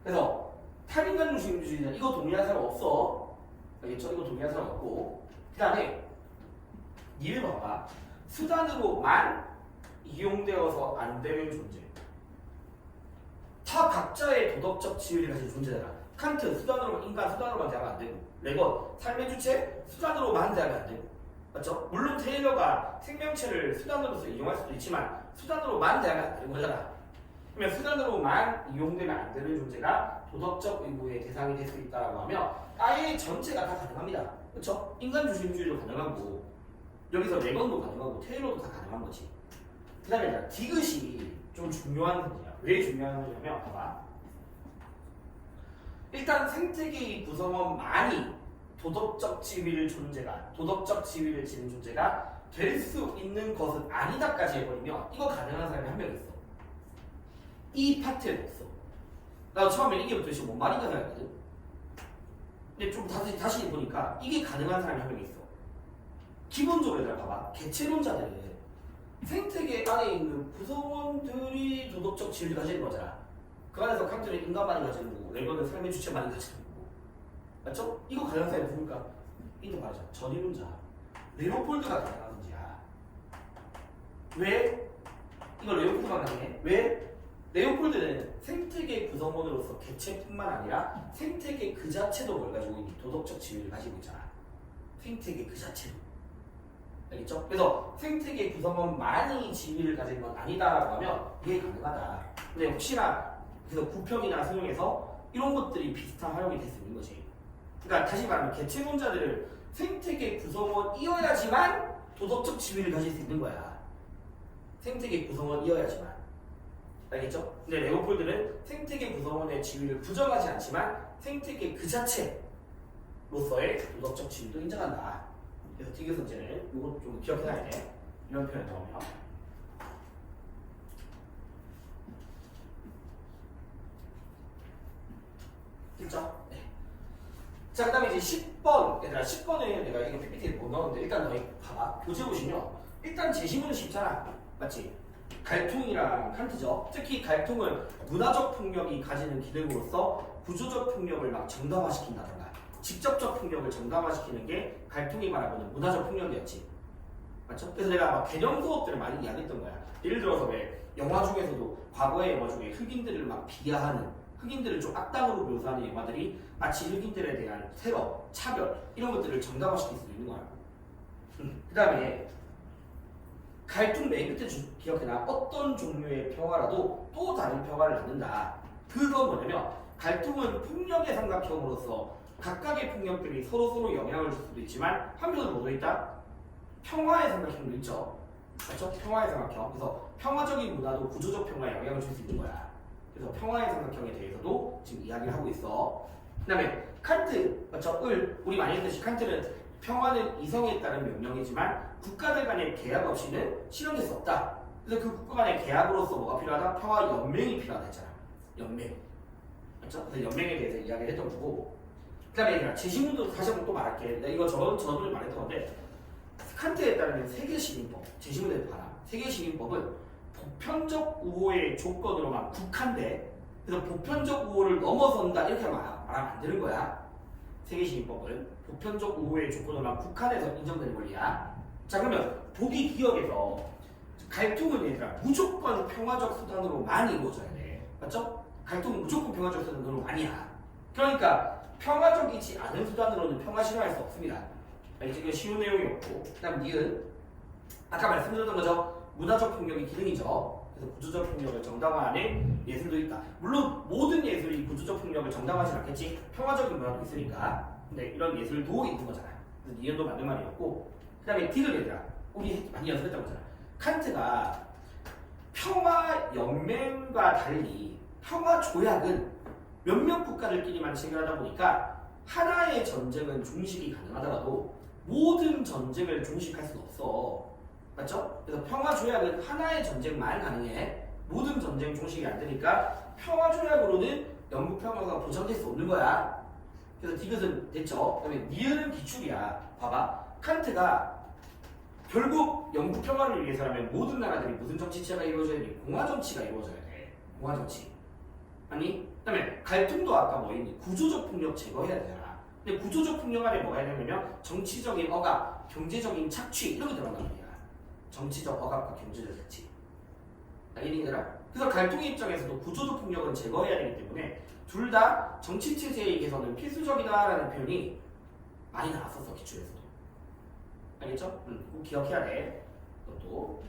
그래서 탈인간 중심주의는 이거 동의할 사람 없어. 알겠죠? 이거 동의할 사람 없고. 그 다음에 니를 봐봐. 수단으로만 이용되어서 안 되는 존재. 다 각자의 도덕적 지위를 가진 존재잖아. 칸트 수단으로, 인간 수단으로만 대하면 안 되고, 레건 삶의 주체 수단으로만 대하면 안 되고, 맞죠? 물론 테일러가 생명체를 수단으로서 이용할 수도 있지만 수단으로만 대하면 안 되는 거잖아. 그러면 수단으로만 이용되면 안 되는 존재가 도덕적 의무의 대상이 될 수 있다고 하면 아예 전체가 다 가능합니다. 그렇죠? 인간 중심주의도 가능하고, 여기서 레건도 가능하고, 테일러도 다 가능한 거지. 그 다음에 디귿이 좀 중요한 문제야. 왜 중요한 문제냐면, 봐봐. 일단 생태계의 구성원만이 도덕적 지위를 지닌 존재가 될 수 있는 것은 아니다까지 해버리면 이거 가능한 사람이 한 명 있어. 이 파트에 없어. 나 처음에 이게 도대체 뭔 말인가 생각했거든. 근데 좀 다시 보니까 이게 가능한 사람이 한 명 있어. 기본적으로 얘들아 봐봐. 개체론자들은 생태계 안에 있는 구성원들이 도덕적 지위를 가지는 거잖아. 그 안에서 칸트는 인간만이 가지는 거고, 레건은 삶의 주체만이 가지는 거고. 맞죠? 이거 가능한 사람이 누굴까? 이도 말하자. 전이론자. 레오폴드가 가능한 문제야. 왜? 이걸 레오폴드가 가능해? 왜? 레오폴드는 생태계 구성원으로서 개체뿐만 아니라 생태계 그 자체도 뭘 가지고 있니? 도덕적 지위를 가지고 있잖아. 생태계 그 자체도. 알겠죠? 그래서 생태계 구성원만이 지위를 가진 건 아니다라고 하면 이게 가능하다. 근데 혹시나 그래서 구평이나 수능에서 이런 것들이 비슷한 활용이 될 수 있는 거지. 그러니까 다시 말하면 개체론자들을 생태계 구성원이어야지만 도덕적 지위를 가질 수 있는 거야. 생태계 구성원이어야지만. 알겠죠? 근데 레오폴드는 생태계 구성원의 지위를 부정하지 않지만 생태계 그 자체로서의 도덕적 지위도 인정한다. 그래서 디귿 문제는 이거 좀 기억해놔야 돼. 이런 표현 나오면. 됐죠? 네. 자, 그 다음에 이제 10번. 얘들아, 10번에 내가 이거 PPT에 못 넣었는데, 일단 너희 봐봐. 교재 보시면, 일단 제시문은 쉽잖아. 맞지? 갈퉁이랑 칸트죠. 특히 갈퉁은 문화적 폭력이 가지는 기능으로서 구조적 폭력을 막 정당화시킨다던가, 직접적 폭력을 정당화시키는 게 갈퉁이 말하고는 문화적 폭력이었지. 맞죠? 그래서 내가 막 개념 수업들을 많이 이야기했던 거야. 예를 들어서 왜 영화 중에서도 과거의 영화 중에 흑인들을 막 비하하는, 흑인들을 좀 악당으로 묘사하는 영화들이 마치 흑인들에 대한 테러, 차별 이런 것들을 정당화시킬 수 있는 거야. 그 다음에 갈등 맨 끝에 기억해놔. 어떤 종류의 평화라도 또 다른 평화를 낳는다. 그건 뭐냐면 갈등은 폭력의 삼각형으로서 각각의 폭력들이 서로 영향을 줄 수도 있지만 한편으로 뭐도 있다? 평화의 삼각형도 있죠. 그렇죠? 평화의 삼각형. 그래서 평화적인 문화도 구조적 평화에 영향을 줄 수 있는 거야. 그래서 평화의 삼각형에 대해서도 지금 이야기를 하고 있어. 그 다음에 칸트, 맞죠? 우리 많이 했듯이 칸트는 평화는 이성에 따른 명령이지만 국가들 간의 계약 없이는 실현될 수 없다. 그래서 그 국가 간의 계약으로서 뭐가 필요하다? 평화 연맹이 필요하다 했잖아. 연맹. 맞죠? 그래서 연맹에 대해서 이야기를 했던 거고. 그 다음에 제시문도 다시 한번 또 말할게. 이거 저번에 말했던 건데 칸트에 따르면 세계시민법, 제시문에 봐라. 세계시민법은 보편적 우호의 조건으로만 국한돼. 그래서 보편적 우호를 넘어선다 이렇게 말하면 안 되는 거야. 세계시민법은 보편적 우호의 조건으로만 국한해서 인정되는 권리야. 자, 그러면 보기 기억에서 갈등은 얘들아 무조건 평화적 수단으로 많이 이루어져야 돼. 맞죠? 갈등은 무조건 평화적 수단으로 많이야. 그러니까 평화적이지 않은 수단으로는 평화 실현할 수 없습니다. 이게 쉬운 내용이었고, 그 다음 니은 아까 말씀드렸던 거죠. 문화적 폭력이 기능이죠. 그래서 구조적 폭력을 정당화하는 예술도 있다. 물론 모든 예술이 구조적 폭력을 정당화하지 않겠지. 평화적인 문화도 있으니까. 근데 이런 예술도 있는 거잖아. 그래서 니은도 맞는 말이었고, 그 다음에 디귿 얘들아 우리 많이 연습했던 거잖아. 칸트가 평화 연맹과 달리 평화 조약은 몇몇 국가들끼리만 체결하다 보니까 하나의 전쟁은 종식이 가능하더라도 모든 전쟁을 종식할 수는 없어. 맞죠? 그래서 평화 조약은 하나의 전쟁만 가능해. 모든 전쟁 종식이 안 되니까 평화 조약으로는 영국 평화가 보장될 수 없는 거야. 그래서 디귿은 됐죠? 그다음에 니은은 기출이야. 봐봐. 칸트가 결국 영국 평화를 위해서라면 모든 나라들이 무슨 정치체가 이루어져야 돼? 공화 정치가 이루어져야 돼. 공화 정치. 아니? 그다음에 갈등도 아까 뭐 있니? 구조적 폭력 제거해야 되잖아. 근데 구조적 폭력 안에 뭐가 있냐면 정치적인 억압, 경제적인 착취 이런 거 들어간단 말이야. 정치적 억압과 경제적 착취. 알겠니들아? 그래서 갈등의 입장에서도 구조적 폭력은 제거해야 되기 때문에 둘 다 정치 체제의 개선은 필수적이다라는 표현이 많이 나왔었어 기출에서도. 알겠죠? 꼭 기억해야 돼. 그것도.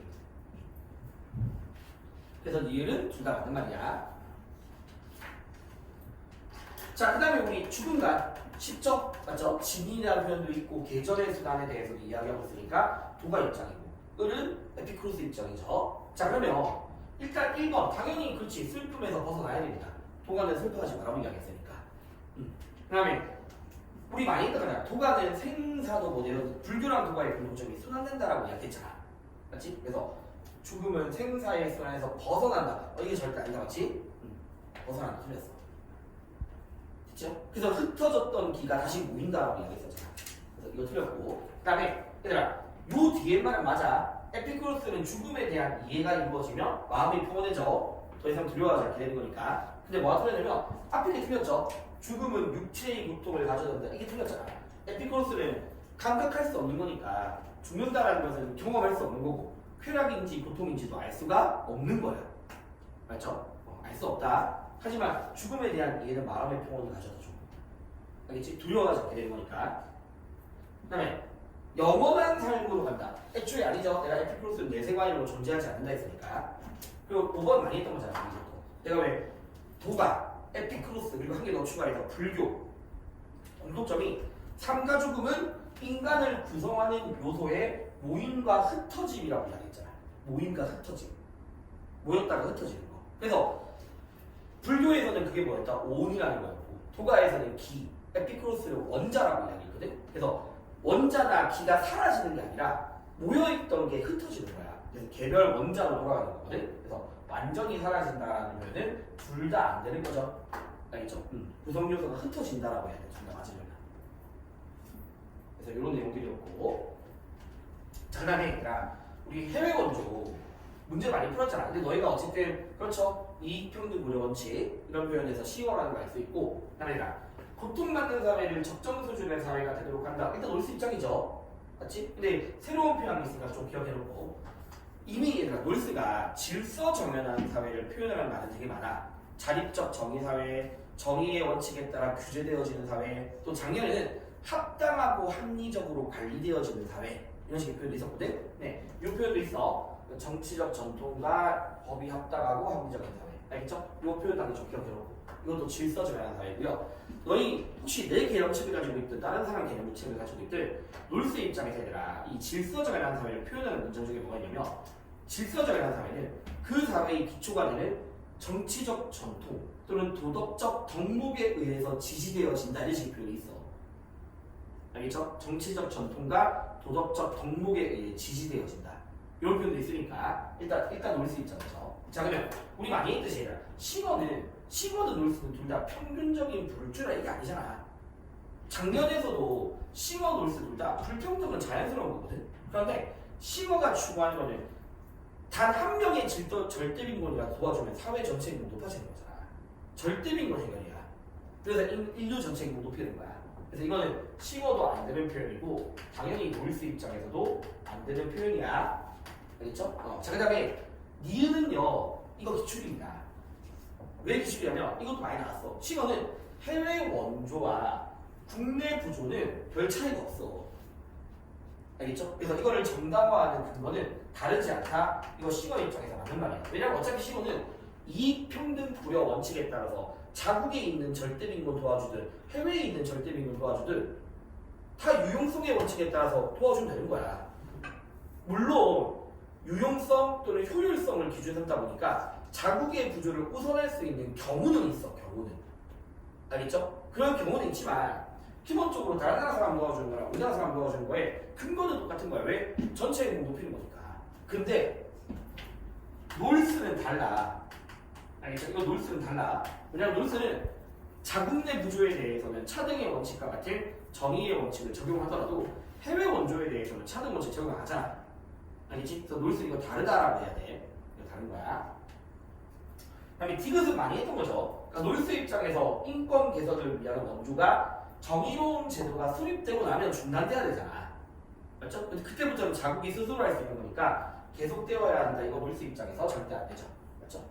그래서 니을은 둘 다 맞는 말이야. 자, 그 다음에 우리 죽음간 쉽죠? 맞죠? 진이라는 표현도 있고 계절의 수단에 대해서도 이야기하고 있으니까 도가 입장이고 을은 에피쿠로스 입장이죠. 자, 그러면 일단 1번 당연히 그렇지 슬픔에서 벗어나야 됩니다. 도가는 슬퍼하지 말라고 이야기했으니까. 그 다음에 우리 많이 했던 거잖아. 도가는 생사도 못해요. 불교랑 도가의 공통점이 순환된다라고 이야기했잖아. 맞지? 그래서 죽음은 생사의 순환에서 벗어난다. 이게 절대 아니다. 맞지? 벗어난다. 틀렸어. 됐죠? 그래서 흩어졌던 기가 다시 모인다라고 이야기했었잖아. 그래서 이거 틀렸고. 그 다음에 얘들아 요 뒤에 말은 맞아. 에피쿠로스는 죽음에 대한 이해가 이루어지면 마음이 평온해져. 더 이상 두려워하지 않게 되는 거니까. 근데 뭐가 틀렸냐면 앞에 게 틀렸죠. 죽음은 육체의 고통을 가져다. 이게 틀렸잖아. 에피쿠로스는 감각할 수 없는 거니까 죽는다라는 것은 경험할 수 없는 거고 쾌락인지 고통인지도 알 수가 없는 거야. 맞죠? 알 수 없다. 하지만 죽음에 대한 이해는 마음의 평온을 가져다 줘. 알겠지? 두려워하지 않게 되는 거니까. 그 다음에 영원한 삶으로 간다. 애초에 아니죠. 내가 에피쿠로스는 내 생활로 존재하지 않는다 했으니까. 그리고 5번 많이 했던 거잖아. 내가 왜 도가, 에피크로스, 그리고 한 개 더 추가해서 불교. 공통점이 삼가 죽음은 인간을 구성하는 요소의 모임과 흩어짐이라고 이야기했잖아. 모임과 흩어짐. 모였다가 흩어지는 거. 그래서 불교에서는 그게 뭐였다? 온이라는 거였고, 도가에서는 기, 에피크로스를 원자라고 이야기했거든. 그래서 원자나 기가 사라지는 게 아니라 모여있던 게 흩어지는 거야. 그래서 개별 원자로 돌아가는 거거든. 그래서 완전히 사라진다라는 면은 둘 다 안 되는 거죠. 알겠죠? 구성 요소가 흩어진다라고 해야 돼. 둘 다 맞으면. 그래서 이런 내용들이었고, 자, 그다음에 우리 해외 원조 문제 많이 풀었잖아. 근데 너희가 어쨌든 그렇죠. 이익평등 고려 원칙 이런 표현에서 시어라는 걸 알 수 있고, 그다음에 고통받는 사회를 적정 수준의 사회가 되도록 한다. 일단 놀수 입장이죠. 맞지? 근데 새로운 표현이 있으니까 좀 기억해놓고, 이미 얘들아 놀스가 질서 정연한 사회를 표현하는 말은 되게 많아. 자립적 정의사회, 정의의 원칙에 따라 규제되어지는 사회, 또 작년에는 합당하고 합리적으로 관리되어지는 사회, 이런 식의 표현도 있었거든. 네, 이 표현도 있어. 정치적 전통과 법이 합당하고 합리적인 사회. 알겠죠? 이 표현 단계 좀 기억해놓고. 이것도 질서 정연한 사회고요. 너희 혹시 내 개념책을 가지고 있든 다른 사람 개념책을 가지고 있든 놀스의 입장에서 얘들아 이 질서 정연한 사회를 표현하는 문장 중에 뭐가 있냐면, 질서 정연한 사회는 그 사회의 기초가 되는 정치적 전통 또는 도덕적 덕목에 의해서 지지되어진다. 이런 식의 표현이 있어. 알겠죠? 정치적 전통과 도덕적 덕목에 의해 지지되어진다. 이런 표현도 있으니까 일단 놀수 입장에서. 자, 그러면 우리 많이 했듯이 싱어는 놀수는 둘 다 평균적인 불주라 이게 아니잖아. 작년에서도 싱어 놀수 둘 다 불평등은 자연스러운 거거든. 그런데 싱어가 추구하는 거는 단 한 명의 절대빈곤이라 도와주면 사회 전체 인구 높아지는 거잖아. 절대빈곤 해결이야. 그래서 인류 전체 인구 높이는 거야. 그래서 이거는 싱어도 안 되는 표현이고, 당연히 놀수 입장에서도 안 되는 표현이야. 알겠죠? 자, 그 다음에 니은은요, 이거 기출입니다. 왜 기출이냐면 이것도 많이 나왔어. 싱어는 해외 원조와 국내 부조는 별 차이가 없어. 알겠죠? 그래서 이거를 정당화하는 근거는 다르지 않다. 이거 싱어 입장에서 맞는 말이야. 왜냐면 어차피 싱어는 이익평등 불여 원칙에 따라서 자국에 있는 절대빈곤 도와주든 해외에 있는 절대빈곤 도와주든 다 유용성의 원칙에 따라서 도와주면 되는 거야. 물론 유용성 또는 효율성을 기준 삼다 보니까 자국의 구조를 우선할 수 있는 경우는 있어. 경우는. 알겠죠? 그런 경우는 있지만 기본적으로 다른 나라 사람 도와주는 거랑 우리나라 사람 도와주는 거에 근거는 똑같은 거야. 왜? 전체 인구 높이는 거니까. 근데 놀스는 달라. 알겠죠? 이거 놀스는 달라. 왜냐면 놀스는 자국 내 구조에 대해서는 차등의 원칙과 같은 정의의 원칙을 적용하더라도 해외 원조에 대해서는 차등 원칙 적용 안 하잖아. 알겠지? 그래서 놀스 이거 다르다라고 해야 돼. 이거 다른 거야. 그다음에 디귿은 많이 했던 거죠. 그러니까 놀스 입장에서 인권 개선을 위한 원조가 정의로운 제도가 수립되고 나면 중단돼야 되잖아. 맞죠? 근데 그때부터는 자국이 스스로 할 수 있는 거니까 계속되어야 한다. 이거 놀스 입장에서 절대 안 되죠. 맞죠?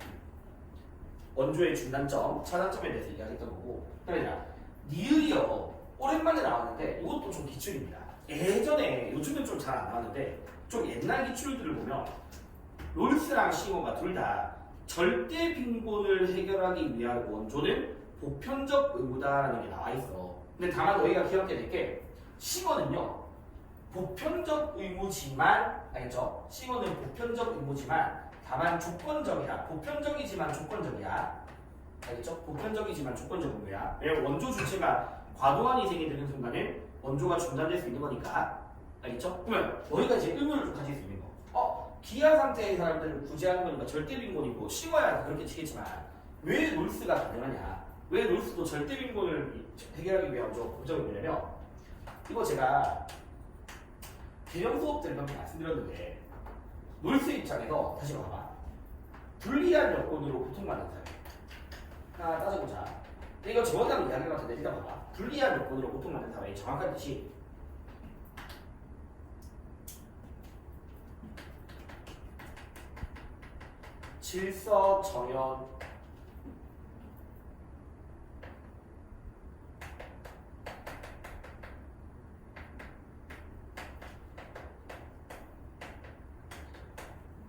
원조의 중단점, 차단점에 대해서 이야기했던 거고. 그러니까 니을이요. 오랜만에 나왔는데 이것도 좀 기출입니다. 예전에, 요즘은 좀 잘 안 나왔는데 좀 옛날 기출들을 보면 놀스랑 싱어가 둘 다 절대 빈곤을 해결하기 위한 원조는 보편적 의무다라는 게 나와 있어. 근데 다만 너희가 기억해야 될 게 싱어는요 보편적 의무지만, 알겠죠? 싱어는 보편적 의무지만 다만 조건적이야. 보편적이지만 조건적이야. 알겠죠? 보편적이지만 조건적 의무야. 왜냐면 원조 주체가 과도한 희생이 되는 순간에 원조가 중단될 수 있는 거니까. 알겠죠? 그러면 너희가 이제 의무를 가질 수 있는 거. 기아 상태의 사람들을 구제하는 거니까 절대 빈곤이고 싱어야 그렇게 치겠지만 왜 놀스가 가능하냐? 왜 놀스도 절대 빈곤을 해결하기 위한 보정이 뭐냐면, 이거 제가 개념 수업 때 이렇게 말씀드렸는데 놀스 입장에서 다시 봐봐. 불리한 여건으로 고통받는 사회 하나 따져보자. 근데 이거 정확한 이야기 같은데 일단 봐봐. 불리한 여건으로 고통받는 사회의 정확한 뜻이 질서 정연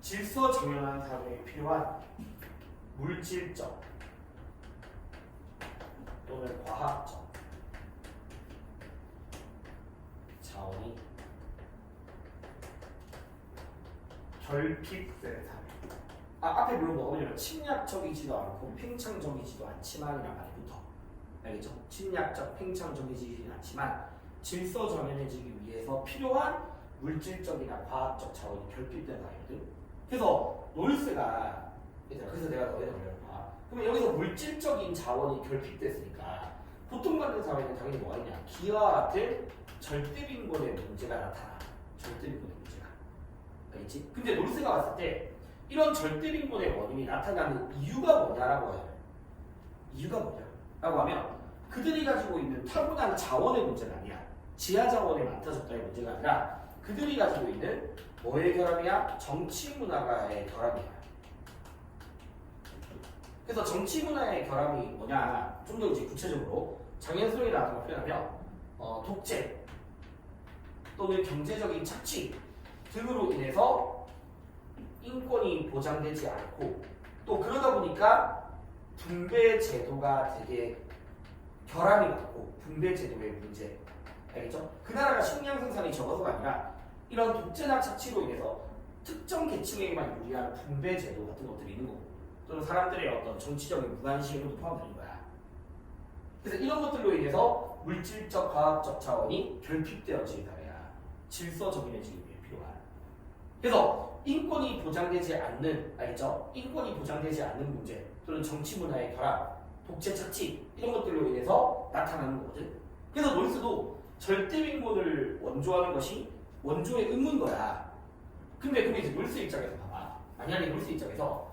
질서 정연한 사회에 필요한 물질적 또는 과학적 자원이 결핍된 사회. 앞에 물론 뭐가 뭐냐면 침략적이지도 않고 팽창적이지도 않지만이란 말이 붙어. 알겠죠? 침략적, 팽창적이지는 않지만 질서 정연해지기 위해서 필요한 물질적이나 과학적 자원이 결핍된 사회거든. 그래서 놀스가 그래서 내가 너희들 올려봐. 그러면 여기서 물질적인 자원이 결핍됐으니까 고통받는 사회는 당연히 뭐가 있냐? 기아와 같은 절대빈곤의 문제가 나타나. 절대빈곤의 문제가. 알겠지? 근데 놀스가 왔을 때 이런 절대빈곤의 원인이 나타나는 이유가 뭐냐라고 해요. 이유가 뭐냐라고 하면 그들이 가지고 있는 타고난 자원의 문제가 아니야. 지하 자원이 많다졌다의 문제가 아니라 그들이 가지고 있는 뭐의 결함이야? 정치 문화가의 결함이야. 그래서 정치 문화의 결함이 뭐냐? 좀 더 이제 구체적으로 장현수령이 나왔던 걸 표현하면 독재 또는 경제적인 착취 등으로 인해서 인권이 보장되지 않고 또 그러다 보니까 분배 제도가 되게 결함이 많고 분배 제도의 문제 알겠죠? 그 나라가 식량 생산이 적어서가 아니라 이런 독재나 착취로 인해서 특정 계층에게만 유리한 분배 제도 같은 것들이 있는 거고 또는 사람들의 어떤 정치적인 무관심도 포함되는 거야. 그래서 이런 것들로 인해서 물질적, 과학적 자원이 결핍되어진 사회야. 질서 정연해지기 위해 필요한. 그래서 인권이 보장되지 않는, 알겠죠? 인권이 보장되지 않는 문제 또는 정치 문화의 결합, 독재 착취 이런 것들로 인해서 나타나는 거거든. 그래서 놀스도 절대빈곤을 원조하는 것이 원조의 의무인 거야. 근데 이제 놀스 입장에서 봐봐. 만약에 놀스 입장에서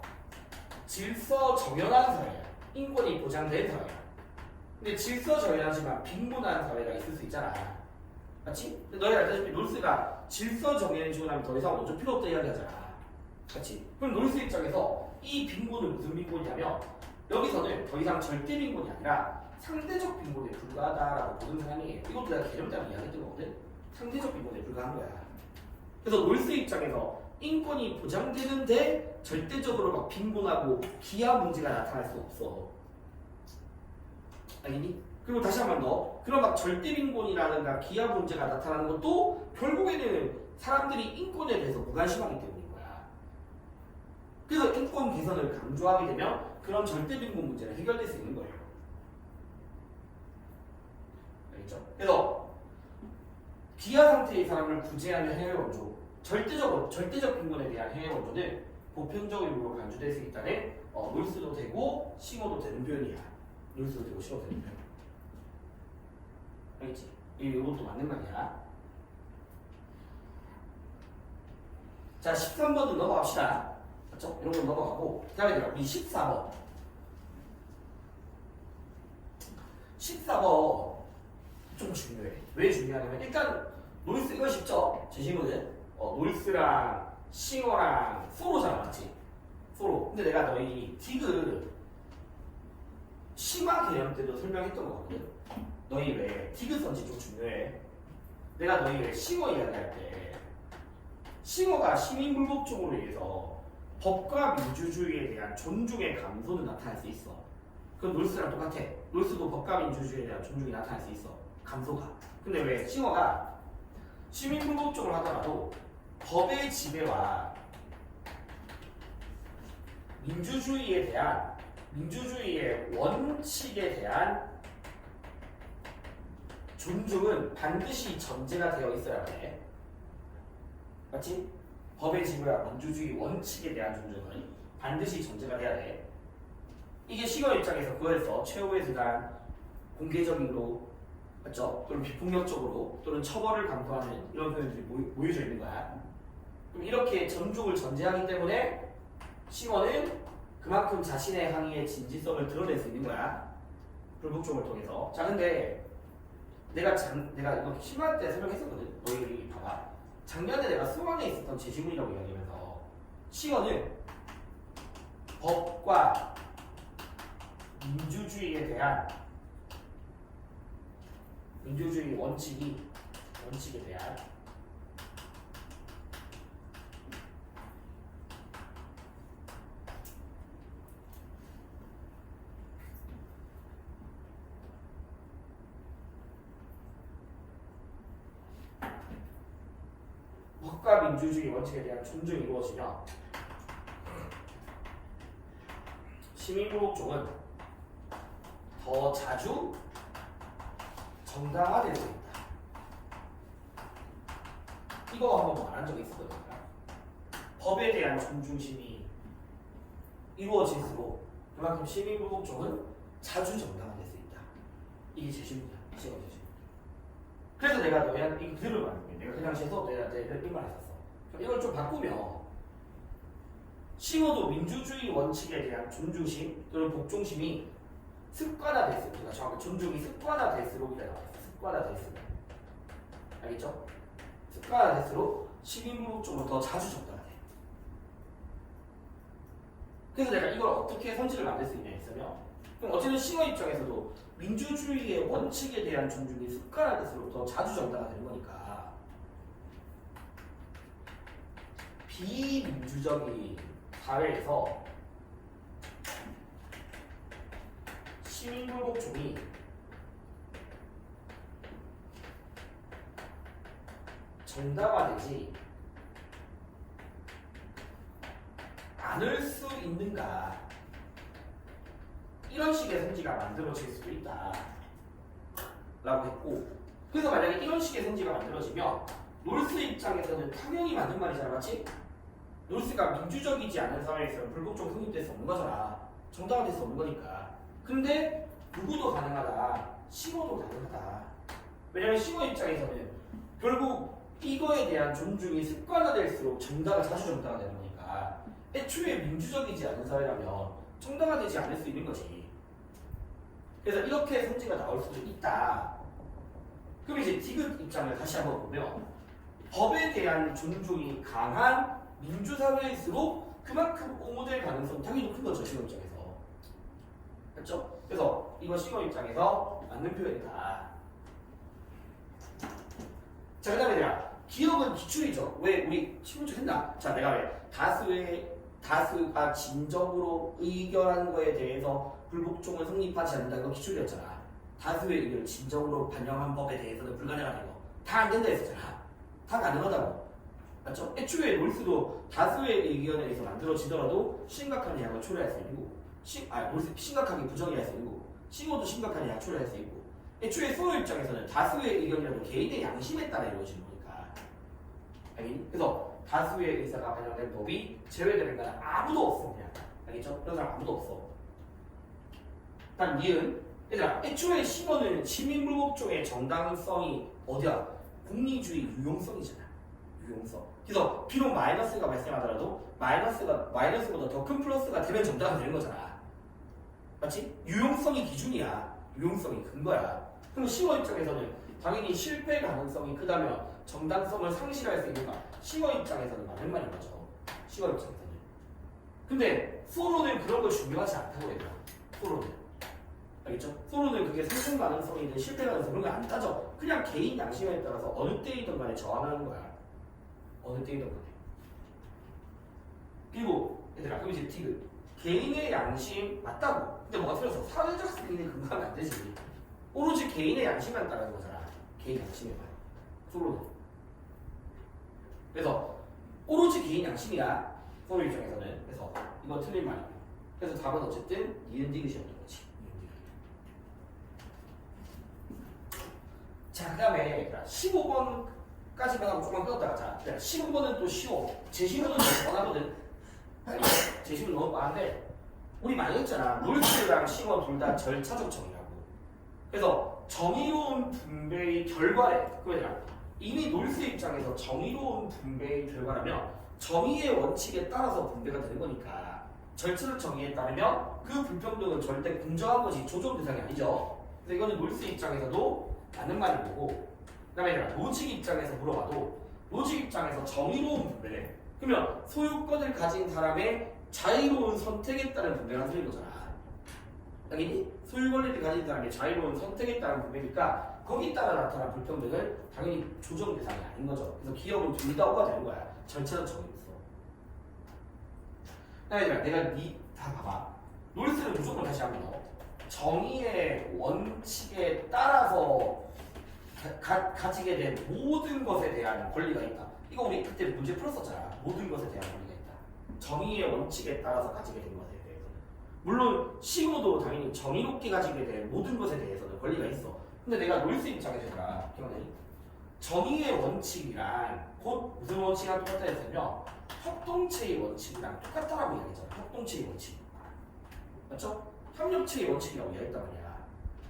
질서 정연한 사회야. 인권이 보장된 사회야. 근데 질서 정연하지만 빈곤한 사회가 있을 수 있잖아. 맞지? 너희 알다시피 놀스가 질서 정연해지고 나면 더 이상 원조 필요 없다 이야기하잖아. 맞지? 그럼 놀스 입장에서 이 빈곤은 무슨 빈곤이냐면 여기서는 더 이상 절대 빈곤이 아니라 상대적 빈곤에 불과하다라고 보는 사람이 이것도 내가 개념 때문에 이야기했던 거거든. 상대적 빈곤에 불과한 거야. 그래서 놀스 입장에서 인권이 보장되는데 절대적으로 막 빈곤하고 기아 문제가 나타날 수 없어. 알겠니? 그리고 다시 한 번 더. 그런 막 절대 빈곤이라든가 기아 문제가 나타나는 것도 결국에는 사람들이 인권에 대해서 무관심하기 때문인 거야. 그래서 인권 개선을 강조하게 되면 그런 절대 빈곤 문제는 해결될 수 있는 거예요. 알겠죠? 그래서 기아 상태의 사람을 구제하는 해외 원조, 절대적 빈곤에 대한 해외 원조는 보편적으로 간주될 수 있다는 놀스도 되고 싱어도 되는 표현이야. 놀스도 되고 싱어도 되는 표현. 알겠지? 이것도 맞는 말이야. 자, 13번은 넘어갑시다. 맞죠? 이런 건 넘어가고 그 다음에 우리 14번 14번 좀 중요해. 왜 중요하냐면 일단 놀스 이거 쉽죠? 제 질문은 놀스랑 싱어랑 소로잖아. 맞지? 소로. 근데 내가 너희 디그 심화 개념 때도 설명했던 거 같거든. 너희 왜 디그 선지 좀 중요해. 내가 너희 왜 싱어 이야기할 때 싱어가 시민불복종으로 인해서 법과 민주주의에 대한 존중의 감소는 나타날 수 있어. 그건 놀스랑 똑같아. 놀스도 법과 민주주의에 대한 존중이 나타날 수 있어. 감소가. 근데 왜 싱어가 시민불복종을 하더라도 법의 지배와 민주주의에 대한 민주주의의 원칙에 대한 존중은 반드시 전제가 되어 있어야 해. 맞지? 법의 지배와 민주주의 원칙에 대한 존중은 반드시 전제가 돼야 돼. 이게 시거 입장에서 그거에서 최후의 수단, 공개적으로, 맞죠? 또는 비폭력적으로, 또는 처벌을 감수하는 이런 표현들이 모여져 있는 거야. 그럼 이렇게 존중을 전제하기 때문에 시거는 그만큼 자신의 항의의 진지성을 드러낼 수 있는 거야. 불복종을 통해서. 자, 근데 내가 이거 심화 때 설명했었거든. 너희들이 봐봐. 작년에 내가 수원에 있었던 제시문이라고 이야기하면서 시어는 법과 민주주의에 대한 민주주의 원칙에 대한 법과 민주주의 원칙에 대한 존중이 이루어지며 시민불복종은 더 자주 정당화될 수 있다. 이거 한번 말한 적이 있었거든요. 법에 대한 존중심이 이루어질수록 그만큼 시민불복종은 자주 정당화될 수 있다. 이게 제시입니다. 시험 제시. 그래서 내가 너희한테 이거 그대로 말한 거야. 내가 그 당시에 수업 때 이 말 했었어. 이걸 좀 바꾸면 싱어도 민주주의 원칙에 대한 존중심 또는 복종심이 습관화될수록, 그러니까 정확히 존중이 습관화될수록 이래 나와 있어. 습관화될수록. 알겠죠? 습관화될수록 시민불복종은 더 자주 정당화돼. 그래서 내가 이걸 어떻게 선지를 만들 수 있냐 했으면, 그럼 어쨌든 싱어 입장에서도 민주주의의 원칙에 대한 존중이 습관화될수록 더 자주 정당화되는 거니까 비민주적인 사회에서 시민불복종이 정당화되지 않을 수 있는가, 이런 식의 선지가 만들어질 수도 있다 라고 했고, 그래서 만약에 이런 식의 선지가 만들어지면 롤스 입장에서는 당연히 맞는 말이잖아, 맞지? 롤스가 민주적이지 않은 사회에서는 불복종 성립될 수 없는 거잖아. 정당화될 수 없는 거니까. 근데 누구도 가능하다, 싱어도 가능하다. 왜냐면 싱어 입장에서는 결국 이거에 대한 존중이 습관화될수록 자주 정당화되는 거니까 애초에 민주적이지 않은 사회라면 정당화되지 않을 수 있는 거지. 그래서 이렇게 선지가 나올 수도 있다. 그럼 이제 디귿 입장을 다시 한번 보면 법에 대한 존중이 강한 민주사회일수록 그만큼 오모될 가능성이 당연히 큰 거죠, 싱어 입장에서. 그렇죠? 그래서 이거 싱어 입장에서 맞는 표현이다. 자, 그 다음에 내가 기억은 기출이죠. 왜 우리 신문책 했나? 자, 내가 왜 다수가 진정으로 의결한 거에 대해서 불복종을 성립하지 않는다, 이거 기출이었잖아. 다수의 의견을 진정으로 반영한 법에 대해서는 불가능하다는 거. 다 안 된다 했었잖아. 다 가능하다고. 맞죠? 애초에 롤스도 다수의 의견에 의해서 만들어지더라도 심각한 예약을 초래할 수 있고, 롤스 심각하게 부정의할 수 있고, 싱어도 심각한 예약 초래할 수 있고, 애초에 소요 입장에서는 다수의 의견이라도 개인의 양심에 따라 이루어지는 거니까. 알겠니? 그래서 다수의 의사가 반영된 법이 제외되는 건 아무도 없어, 그냥. 알겠죠? 그런 사람 아무도 없어. 단 니은, 얘들아, 애초에 싱어는 시민불복종의 정당성이 어디야? 공리주의 유용성이잖아. 유용성. 그래서 비록 마이너스가 발생하더라도 마이너스보다 더 큰 플러스가 되면 정당화 되는 거잖아. 맞지? 유용성이 기준이야. 유용성이 근거야. 그럼 싱어 입장에서는 당연히 실패 가능성이 크다면 정당성을 상실할 수 있는가? 싱어 입장에서는 맞는 말인 거죠. 싱어 입장에서는. 근데 소로는 그런 걸 중요하지 않다고 해요. 소로는. 알겠죠? 소로는 그게 상승 가능성이든 실패 가능성 그런 거 안 따져. 그냥 개인 양심에 따라서 어느 때이든 간에 저항하는 거야. 어느 때이든 간에. 그리고 얘들아, 그럼 이제 디귿. 개인의 양심 맞다고. 근데 뭐가 틀렸어? 사회적 승인에 근거하면 안 되지. 오로지 개인의 양심만 따르는 거잖아. 개인 양심에만. 소로는. 그래서 오로지 개인 양심이야. 소로 입장에서는. 그래서 이거 틀린 말이고. 그래서 답은 어쨌든 니은 디귿이었던 거지. 자, 그 다음에 15번까지만 하고 조금만 끊었다가, 자, 15번은 또 쉬워. 제시문은 너무 뻔하거든. 제시문 너무 뻔한데 우리 많이 했잖아. 롤스랑 싱어 둘 다 절차적 정의라고. 그래서 정의로운 분배의 결과래. 그러니까 이미 롤스 입장에서 정의로운 분배의 결과라면 정의의 원칙에 따라서 분배가 되는 거니까 절차적 정의에 따르면 그 불평등은 절대 공정한 것이 조정 대상이 아니죠. 그래서 이거는 롤스 입장에서도 맞는 말이 거고, 그 다음에 로직 입장에서 물어봐도 로직 입장에서 정의로운 분배래. 그러면 소유권을 가진 사람의 자유로운 선택에 따른 분배가 틀린 거잖아. 당연히 소유 권리를 가진 사람의 자유로운 선택에 따른 분배니까 거기에 따라 나타난 불평등은 당연히 조정 대상이 아닌 거죠. 그래서 기업은 둘 다 오가 되는 거야. 절차적 정의로서. 그러니까 내가 다 봐봐. 롤스는 무조건 다시 한번 넣어. 정의의 원칙에 따라서 가지게 된 모든 것에 대한 권리가 있다. 이거 우리 그때 문제 풀었었잖아. 모든 것에 대한 권리가 있다. 정의의 원칙에 따라서 가지게 된 것에 대해서는. 물론 식으로도 당연히 정의롭게 가지게 된 모든 것에 대해서는 권리가 있어. 근데 내가 놀수 입장에서 얘들아, 기억나니? 정의의 원칙이란 곧 무슨 원칙이랑 똑같다 했으며 협동체의 원칙이랑 똑같다라고 이야기했잖아. 협동체의 원칙. 맞죠? 협력체의 원칙이라고 이야기했단 말이야.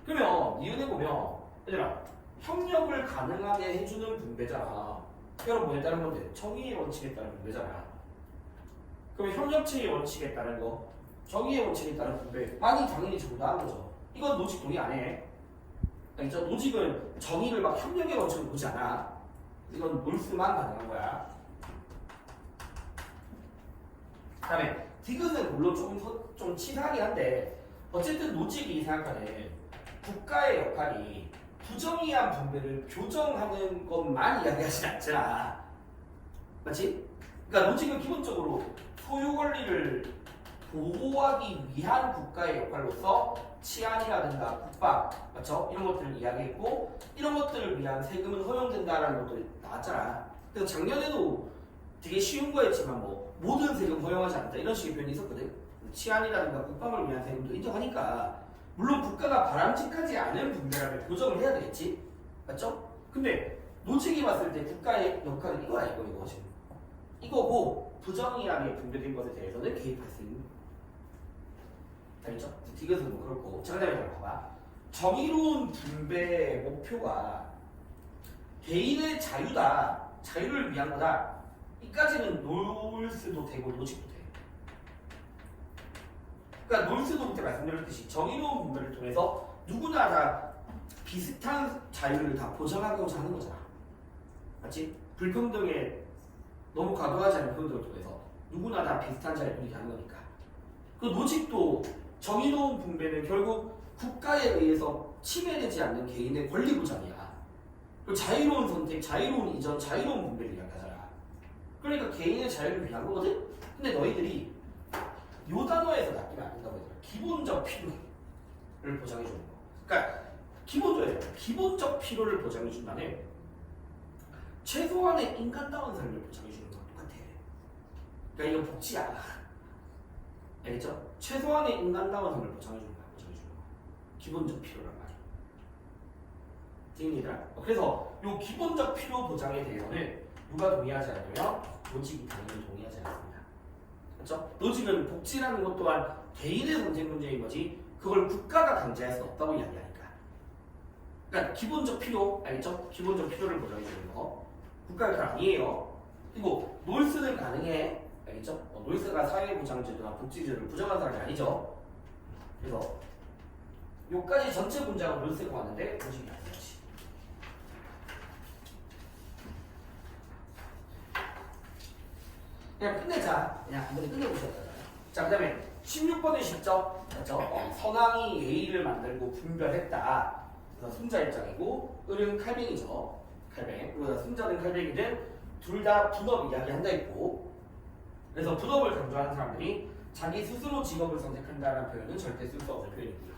그러면 이은혜 보면 얘들아 협력을 가능하게 해주는 분배잖아. 그럼 뭐에 따른 건데? 정의의 원칙에 따른 분배잖아. 그럼 협력체의 원칙에 따른 거, 정의의 원칙에 따른 분배 많이 당연히 전부 다 하는 거죠. 이건 노직 동의 안 해. 알겠죠? 노직은 정의를 막 협력의 원칙을 보지 않아. 이건 놀수만 가능한 거야. 그 다음에 디귿은 물론 좀 치사하긴 한데 어쨌든 노직이 생각하는 국가의 역할이 부정의한 분배를 교정하는 것만 이야기하진 않잖아. 맞지? 그러니까 노직은 기본적으로 소유 권리를 보호하기 위한 국가의 역할로서 치안이라든가 국방, 맞죠? 이런 것들을 이야기했고 이런 것들을 위한 세금은 허용된다라는 것들이 나왔잖아. 그래서 작년에도 되게 쉬운 거였지만 뭐 모든 세금 허용하지 않는다 이런 식의 표현이 있었거든. 치안이라든가 국방을 위한 세금도 인정하니까 물론 국가가 바람직하지 않은 분배라면 교정을 해야 되겠지, 맞죠? 근데 노책이 봤을 때 국가의 역할은 이거야 이거 지금 이거고 부정의하게 분배된 것에 대해서는 개입할 수 있는. 알겠죠? 디귿은 뭐 그렇고. 자, 그다음에 잘 봐봐. 정의로운 분배의 목표가 개인의 자유다, 자유를 위한 거다. 이까지는 놀수도 되고 노직도 돼. 그러니까 놀수도 그때 말씀드렸듯이 정의로운 분배를 통해서 누구나 다 비슷한 자유를 다 보장하고자 하는 거잖아. 맞지? 불평등에 너무 과도하지 않은 불평등을 통해서 누구나 다 비슷한 자유를 누리게 하는 거니까. 그 노직도 정의로운 분배는 결국 국가에 의해서 침해되지 않는 개인의 권리 보장이야. 그 자유로운 선택, 자유로운 이전, 자유로운 분배를 이야기하잖아. 그러니까 개인의 자유를 위한 거거든? 근데 너희들이 요 단어에서 낚이면 안 된다고 했잖아. 기본적 필요를 보장해주는 거. 그러니까 기본적 필요를 보장해준다면 최소한의 인간다운 삶을 보장해주는 거랑 똑같아. 그러니까 이건 복지야. 알겠죠? 최소한의 인간다운 삶을 보장해주는 거야. 보장해주는 거. 기본적 필요란 말이야. 됩니다. 그래서 이 기본적 필요 보장에 대해서는 누가 동의하지 않으면 노직이 당연히 동의하지 않습니다. 그렇죠? 노직은 복지라는 것 또한 개인의 선택 문제인 거지 그걸 국가가 강제할 수 없다고 이야기하니까. 그러니까 기본적 필요, 알겠죠? 기본적 필요를 보장해주는 거 국가 역할 아니에요. 그리고 놀수는 가능해. 알겠죠? 놀수가 사회보장제도나 복지제도를 부정한 사람이 아니죠. 그래서 요까지 전체 문장은 놀수가 왔는데 노직이 아니지. 그냥 끝내자. 그냥 한번 끝내보셨다. 자, 그 다음에 16번의 시점. 맞죠? 선왕이 예의를 만들고 분별했다. 그래서 순자 입장이고, 을은 칼뱅이죠. 칼뱅. 그리고 순자든 칼뱅이든 둘 다 분업 이야기한다 했고, 그래서 분업을 강조하는 사람들이 자기 스스로 직업을 선택한다는 표현은 절대 쓸 수 없는 표현이고요.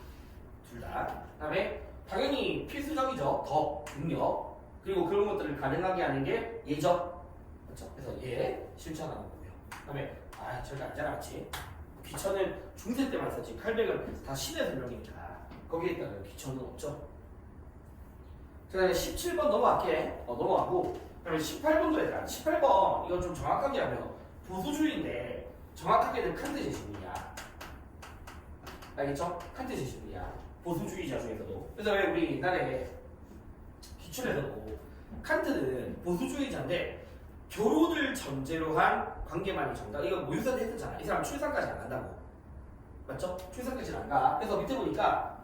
둘 다. 그 다음에 당연히 필수적이죠. 덕, 능력. 그리고 그런 것들을 가능하게 하는 게 예적. 그렇죠? 그래서 예, 실천하는 거고요. 그 다음에 절대 안 자라봤지. 귀천은 중세 때만 썼지. 칼뱅은 다 신의 설명이니까 거기에 있다는 귀천은 없죠. 그 다음에 17번 넘어갈게. 넘어가고 그다음에 18번도 얘들아. 18번 이건 좀 정확하게 하면 보수주의인데 정확하게는 칸트 제시문이야. 알겠죠? 칸트 제시문이야. 보수주의자 중에서도. 그래서 왜 우리 옛날에 기출에서도 칸트는 보수주의자인데 결혼을 전제로 한 관계만이 정답. 이거 모의사도 했었잖아. 이 사람 출산까지 안 간다고. 맞죠? 출산까지는 안 가. 그래서 밑에 보니까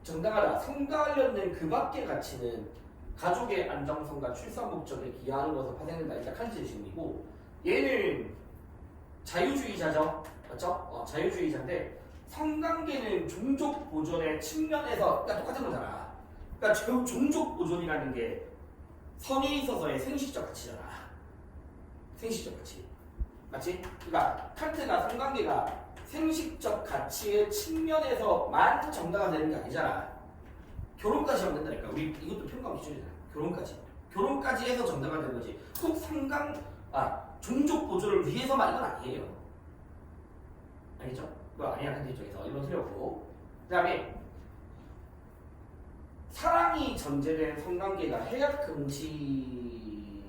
정당하다. 성과 관련된 그 밖의 가치는 가족의 안정성과 출산 목적에 기여하는 것으로 파생된다. 일단 칸트 제시문이고 얘는 자유주의자죠. 맞죠? 자유주의자인데 성관계는 종족 보존의 측면에서 그러니까 똑같은 거잖아. 그러니까 종족 보존이라는 게 성에 있어서의 생식적 가치잖아. 생식적 가치. 맞지? 그러니까 칸트가 성관계가 생식적 가치의 측면에서만 정당화되는 게 아니잖아. 결혼까지 하면 된다니까. 우리 이것도 평가하기 기준이잖아. 결혼까지. 결혼까지 해서 정당화 되는 거지. 꼭 종족 보조를 위해서만 이건 아니에요. 알겠죠? 그거 아니야. 근데 이쪽에서 1번 틀렸고. 그 다음에 사랑이 전제된 성관계가 해약 금지.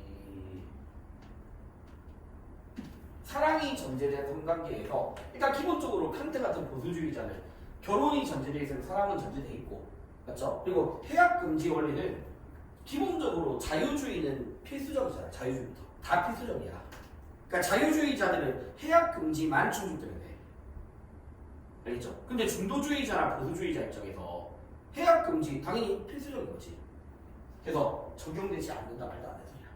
사랑이 전제된 성관계에서 일단 기본적으로 칸트 같은 보수주의자는 결혼이 전제되어 있으면 사랑은 전제되어 있고, 맞죠? 그리고 해약 금지 원리는 기본적으로 자유주의는 필수적이잖아. 자유주의부터 다 필수적이야. 그러니까 자유주의자들은 해약 금지만 충족되면 돼. 알겠죠? 근데 중도주의자나 보수주의자 입장에서 해약 금지 당연히 필수적인 거지. 그래서 적용되지 않는다 말도 안 되는 소리야.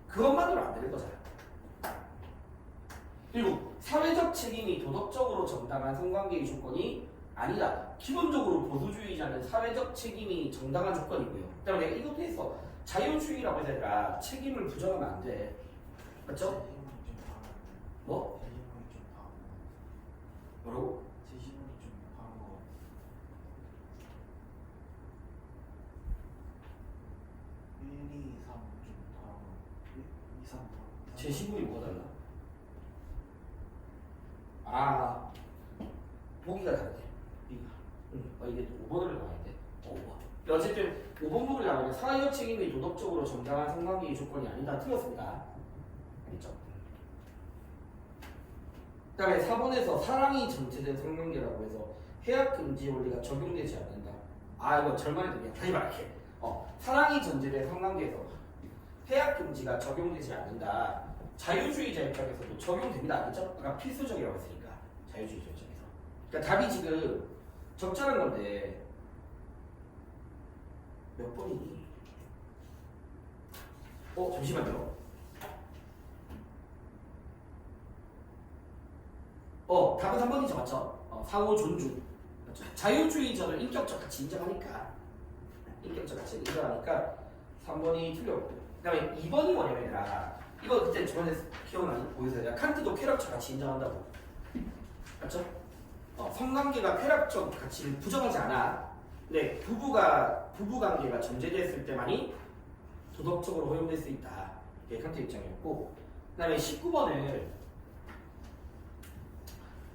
그것만으로 안 되는 거잖아. 그리고 사회적 책임이 도덕적으로 정당한 성관계의 조건이 아니다. 기본적으로 보수주의자는 사회적 책임이 정당한 조건이고요. 그다음에 내가 이것도 했어. 자유주의라고 해서 아니라 책임을 부정하면 안 돼. 맞죠? 뭐? 뭐라고? 제 시분이 좀 다른 거. 1, 2, 3 좀 다른 거. 2, 3 제 시분이 뭐가 달라? 아, 보기가 다르대. 이게 5번으로 나와야 돼. 5번. 어쨌든 5번 부분이 나오면 사회적 책임이 도덕적으로 정당한 성관계의 조건이 아니다. 틀렸습니다. 알겠죠? 그 다음에 4번에서 사랑이 전제된 성관계라고 해서 해약 금지 원리가 적용되지 않는다. 이거 절반에 그냥 다시 말할게. 사랑이 전제된 성관계에서 해약 금지가 적용되지 않는다. 자유주의자 입장에서도 적용됩니다. 알겠죠? 아까 필수적이라고 했으니까. 자유주의자 입장에서. 그러니까 답이 지금 적절한 건데 몇 번이니? 잠시만요. 답은 3번이죠. 맞죠? 상호 존중. 맞죠? 자유주의자를 인격적 가치 인정하니까 3번이 틀렸고, 그 다음에 2번이 뭐냐면 이거 그때 저번에 기억나니? 보여서요. 칸트도 쾌락적 가치 인정한다고. 맞죠? 성관계가 쾌락적 가치를 부정하지 않아. 근데 부부관계가 전제됐을 때만이 도덕적으로 허용될 수 있다. 이게 칸트 입장이었고, 그 다음에 19번은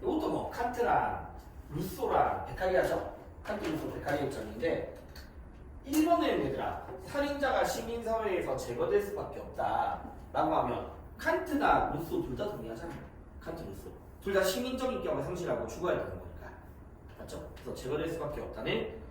이것도 뭐 칸트랑 루소랑 베카리아죠? 칸트, 루소, 베카리아 입장인데 1번은 얘들아, 살인자가 시민사회에서 제거될 수밖에 없다 라고 하면 칸트나 루소 둘 다 동의하잖아. 칸트, 루소 둘 다 시민적인 격을 상실하고 죽어야 되는 거니까. 맞죠? 그래서 제거될 수밖에 없다는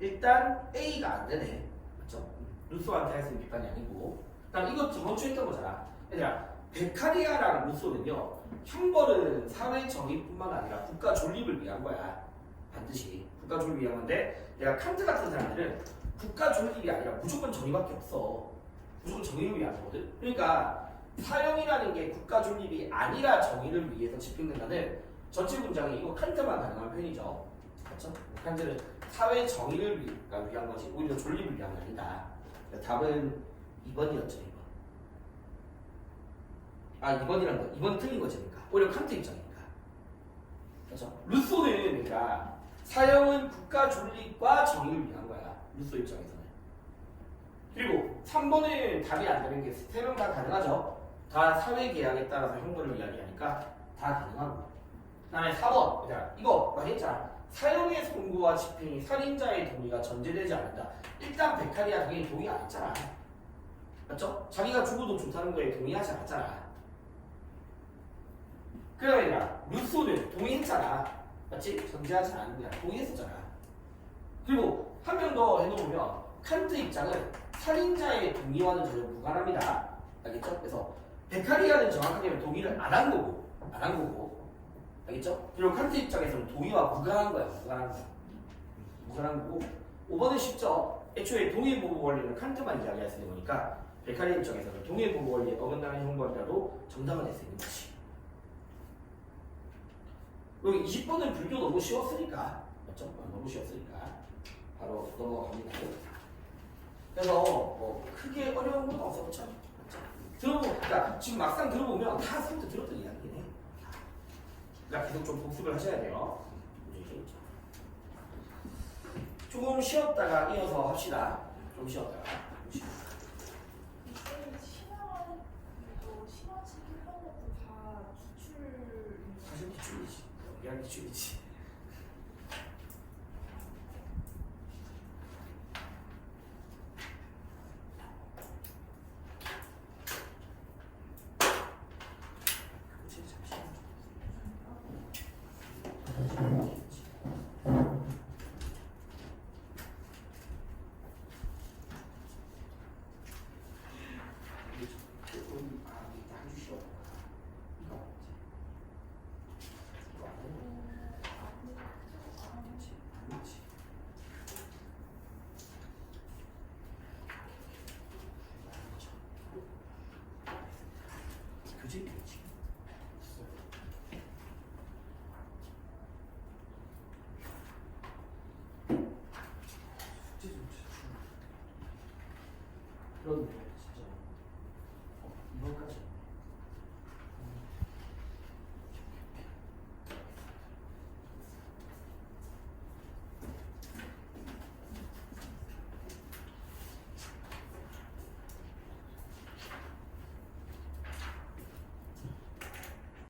일단 A가 안 되네. 맞죠? 루소한테 할 수 있는 비판이 아니고. 그다음 이거 저번 주에 했던 거잖아. 얘들아, 베카리아랑 루소는요, 형벌은 사회 정의뿐만 아니라 국가 존립을 위한 거야. 반드시 국가 존립을 위한 건데, 내가 칸트 같은 사람들은 국가 존립이 아니라 무조건 정의밖에 없어. 무조건 정의를 위한 거거든. 그러니까 사형이라는 게 국가 존립이 아니라 정의를 위해서 집행된다는 전체 문장이 이거 칸트만 가능한 표현이죠. 맞죠? 칸트는 사회 정의를 위한 거지 오히려 존립을 위한 게 아니다. 답은 2번이었죠. 2번. 2번이란 거. 2번 틀린 거지. 그러니까 오히려 칸트 입장이니까. 그렇죠? 루소는 그러니까 사형은 국가 존립과 정의를 위한 거야. 루소 입장에서는. 그리고 3번은 답이 안 되는 게 3명 다 가능하죠. 다 사회계약에 따라서 형벌을 이야기하니까 다 가능하고. 그 다음에 4번. 이거 많이 했잖아. 사형의 선고와 집행이 살인자의 동의가 전제되지 않는다. 일단 베카리아 당연히 동의 안 했잖아. 맞죠? 자기가 죽어도 좋다는 거에 동의하지 않았잖아. 그게 아니라 루소는 동의했잖아. 맞지? 전제하지 않은 거야. 동의했었잖아. 그리고 한 명 더 해놓으면 칸트 입장은 살인자의 동의와는 전혀 무관합니다. 알겠죠? 그래서 베카리아는 정확하게 동의를 안 한 거고. 알겠죠? 그리고 칸트 입장에서는 동의와 무관한 거야. 무관한 거고. 5번은 쉽죠? 애초에 동의보복 원리는 칸트만 이야기할 수 있는 거니까 베카리아 입장에서는 동의보복 원리에 어긋나는 형벌이라도 정당화될 수 있는 거지. 여기 20번은 불교 너무 쉬웠으니까. 맞죠? 너무 쉬웠으니까 바로 넘어갑니다. 그래서 뭐 크게 어려운 건 없었죠. 그러니까 지금 막상 들어보면 다 선생님도 들었던 이야기긴 해. 그러니까 계속 좀 복습을 하셔야 돼요. 조금 쉬었다가 이어서 합시다. 좀 쉬었다가. 다 기출. 사실 기출이지. 미안 기출이지. 그치, 잠시만. 조금 이렇게 한 주시오. 이거 알았지? 이거 알았지? 아니지. 교재 되지. 숙제 좀 제출. 그런데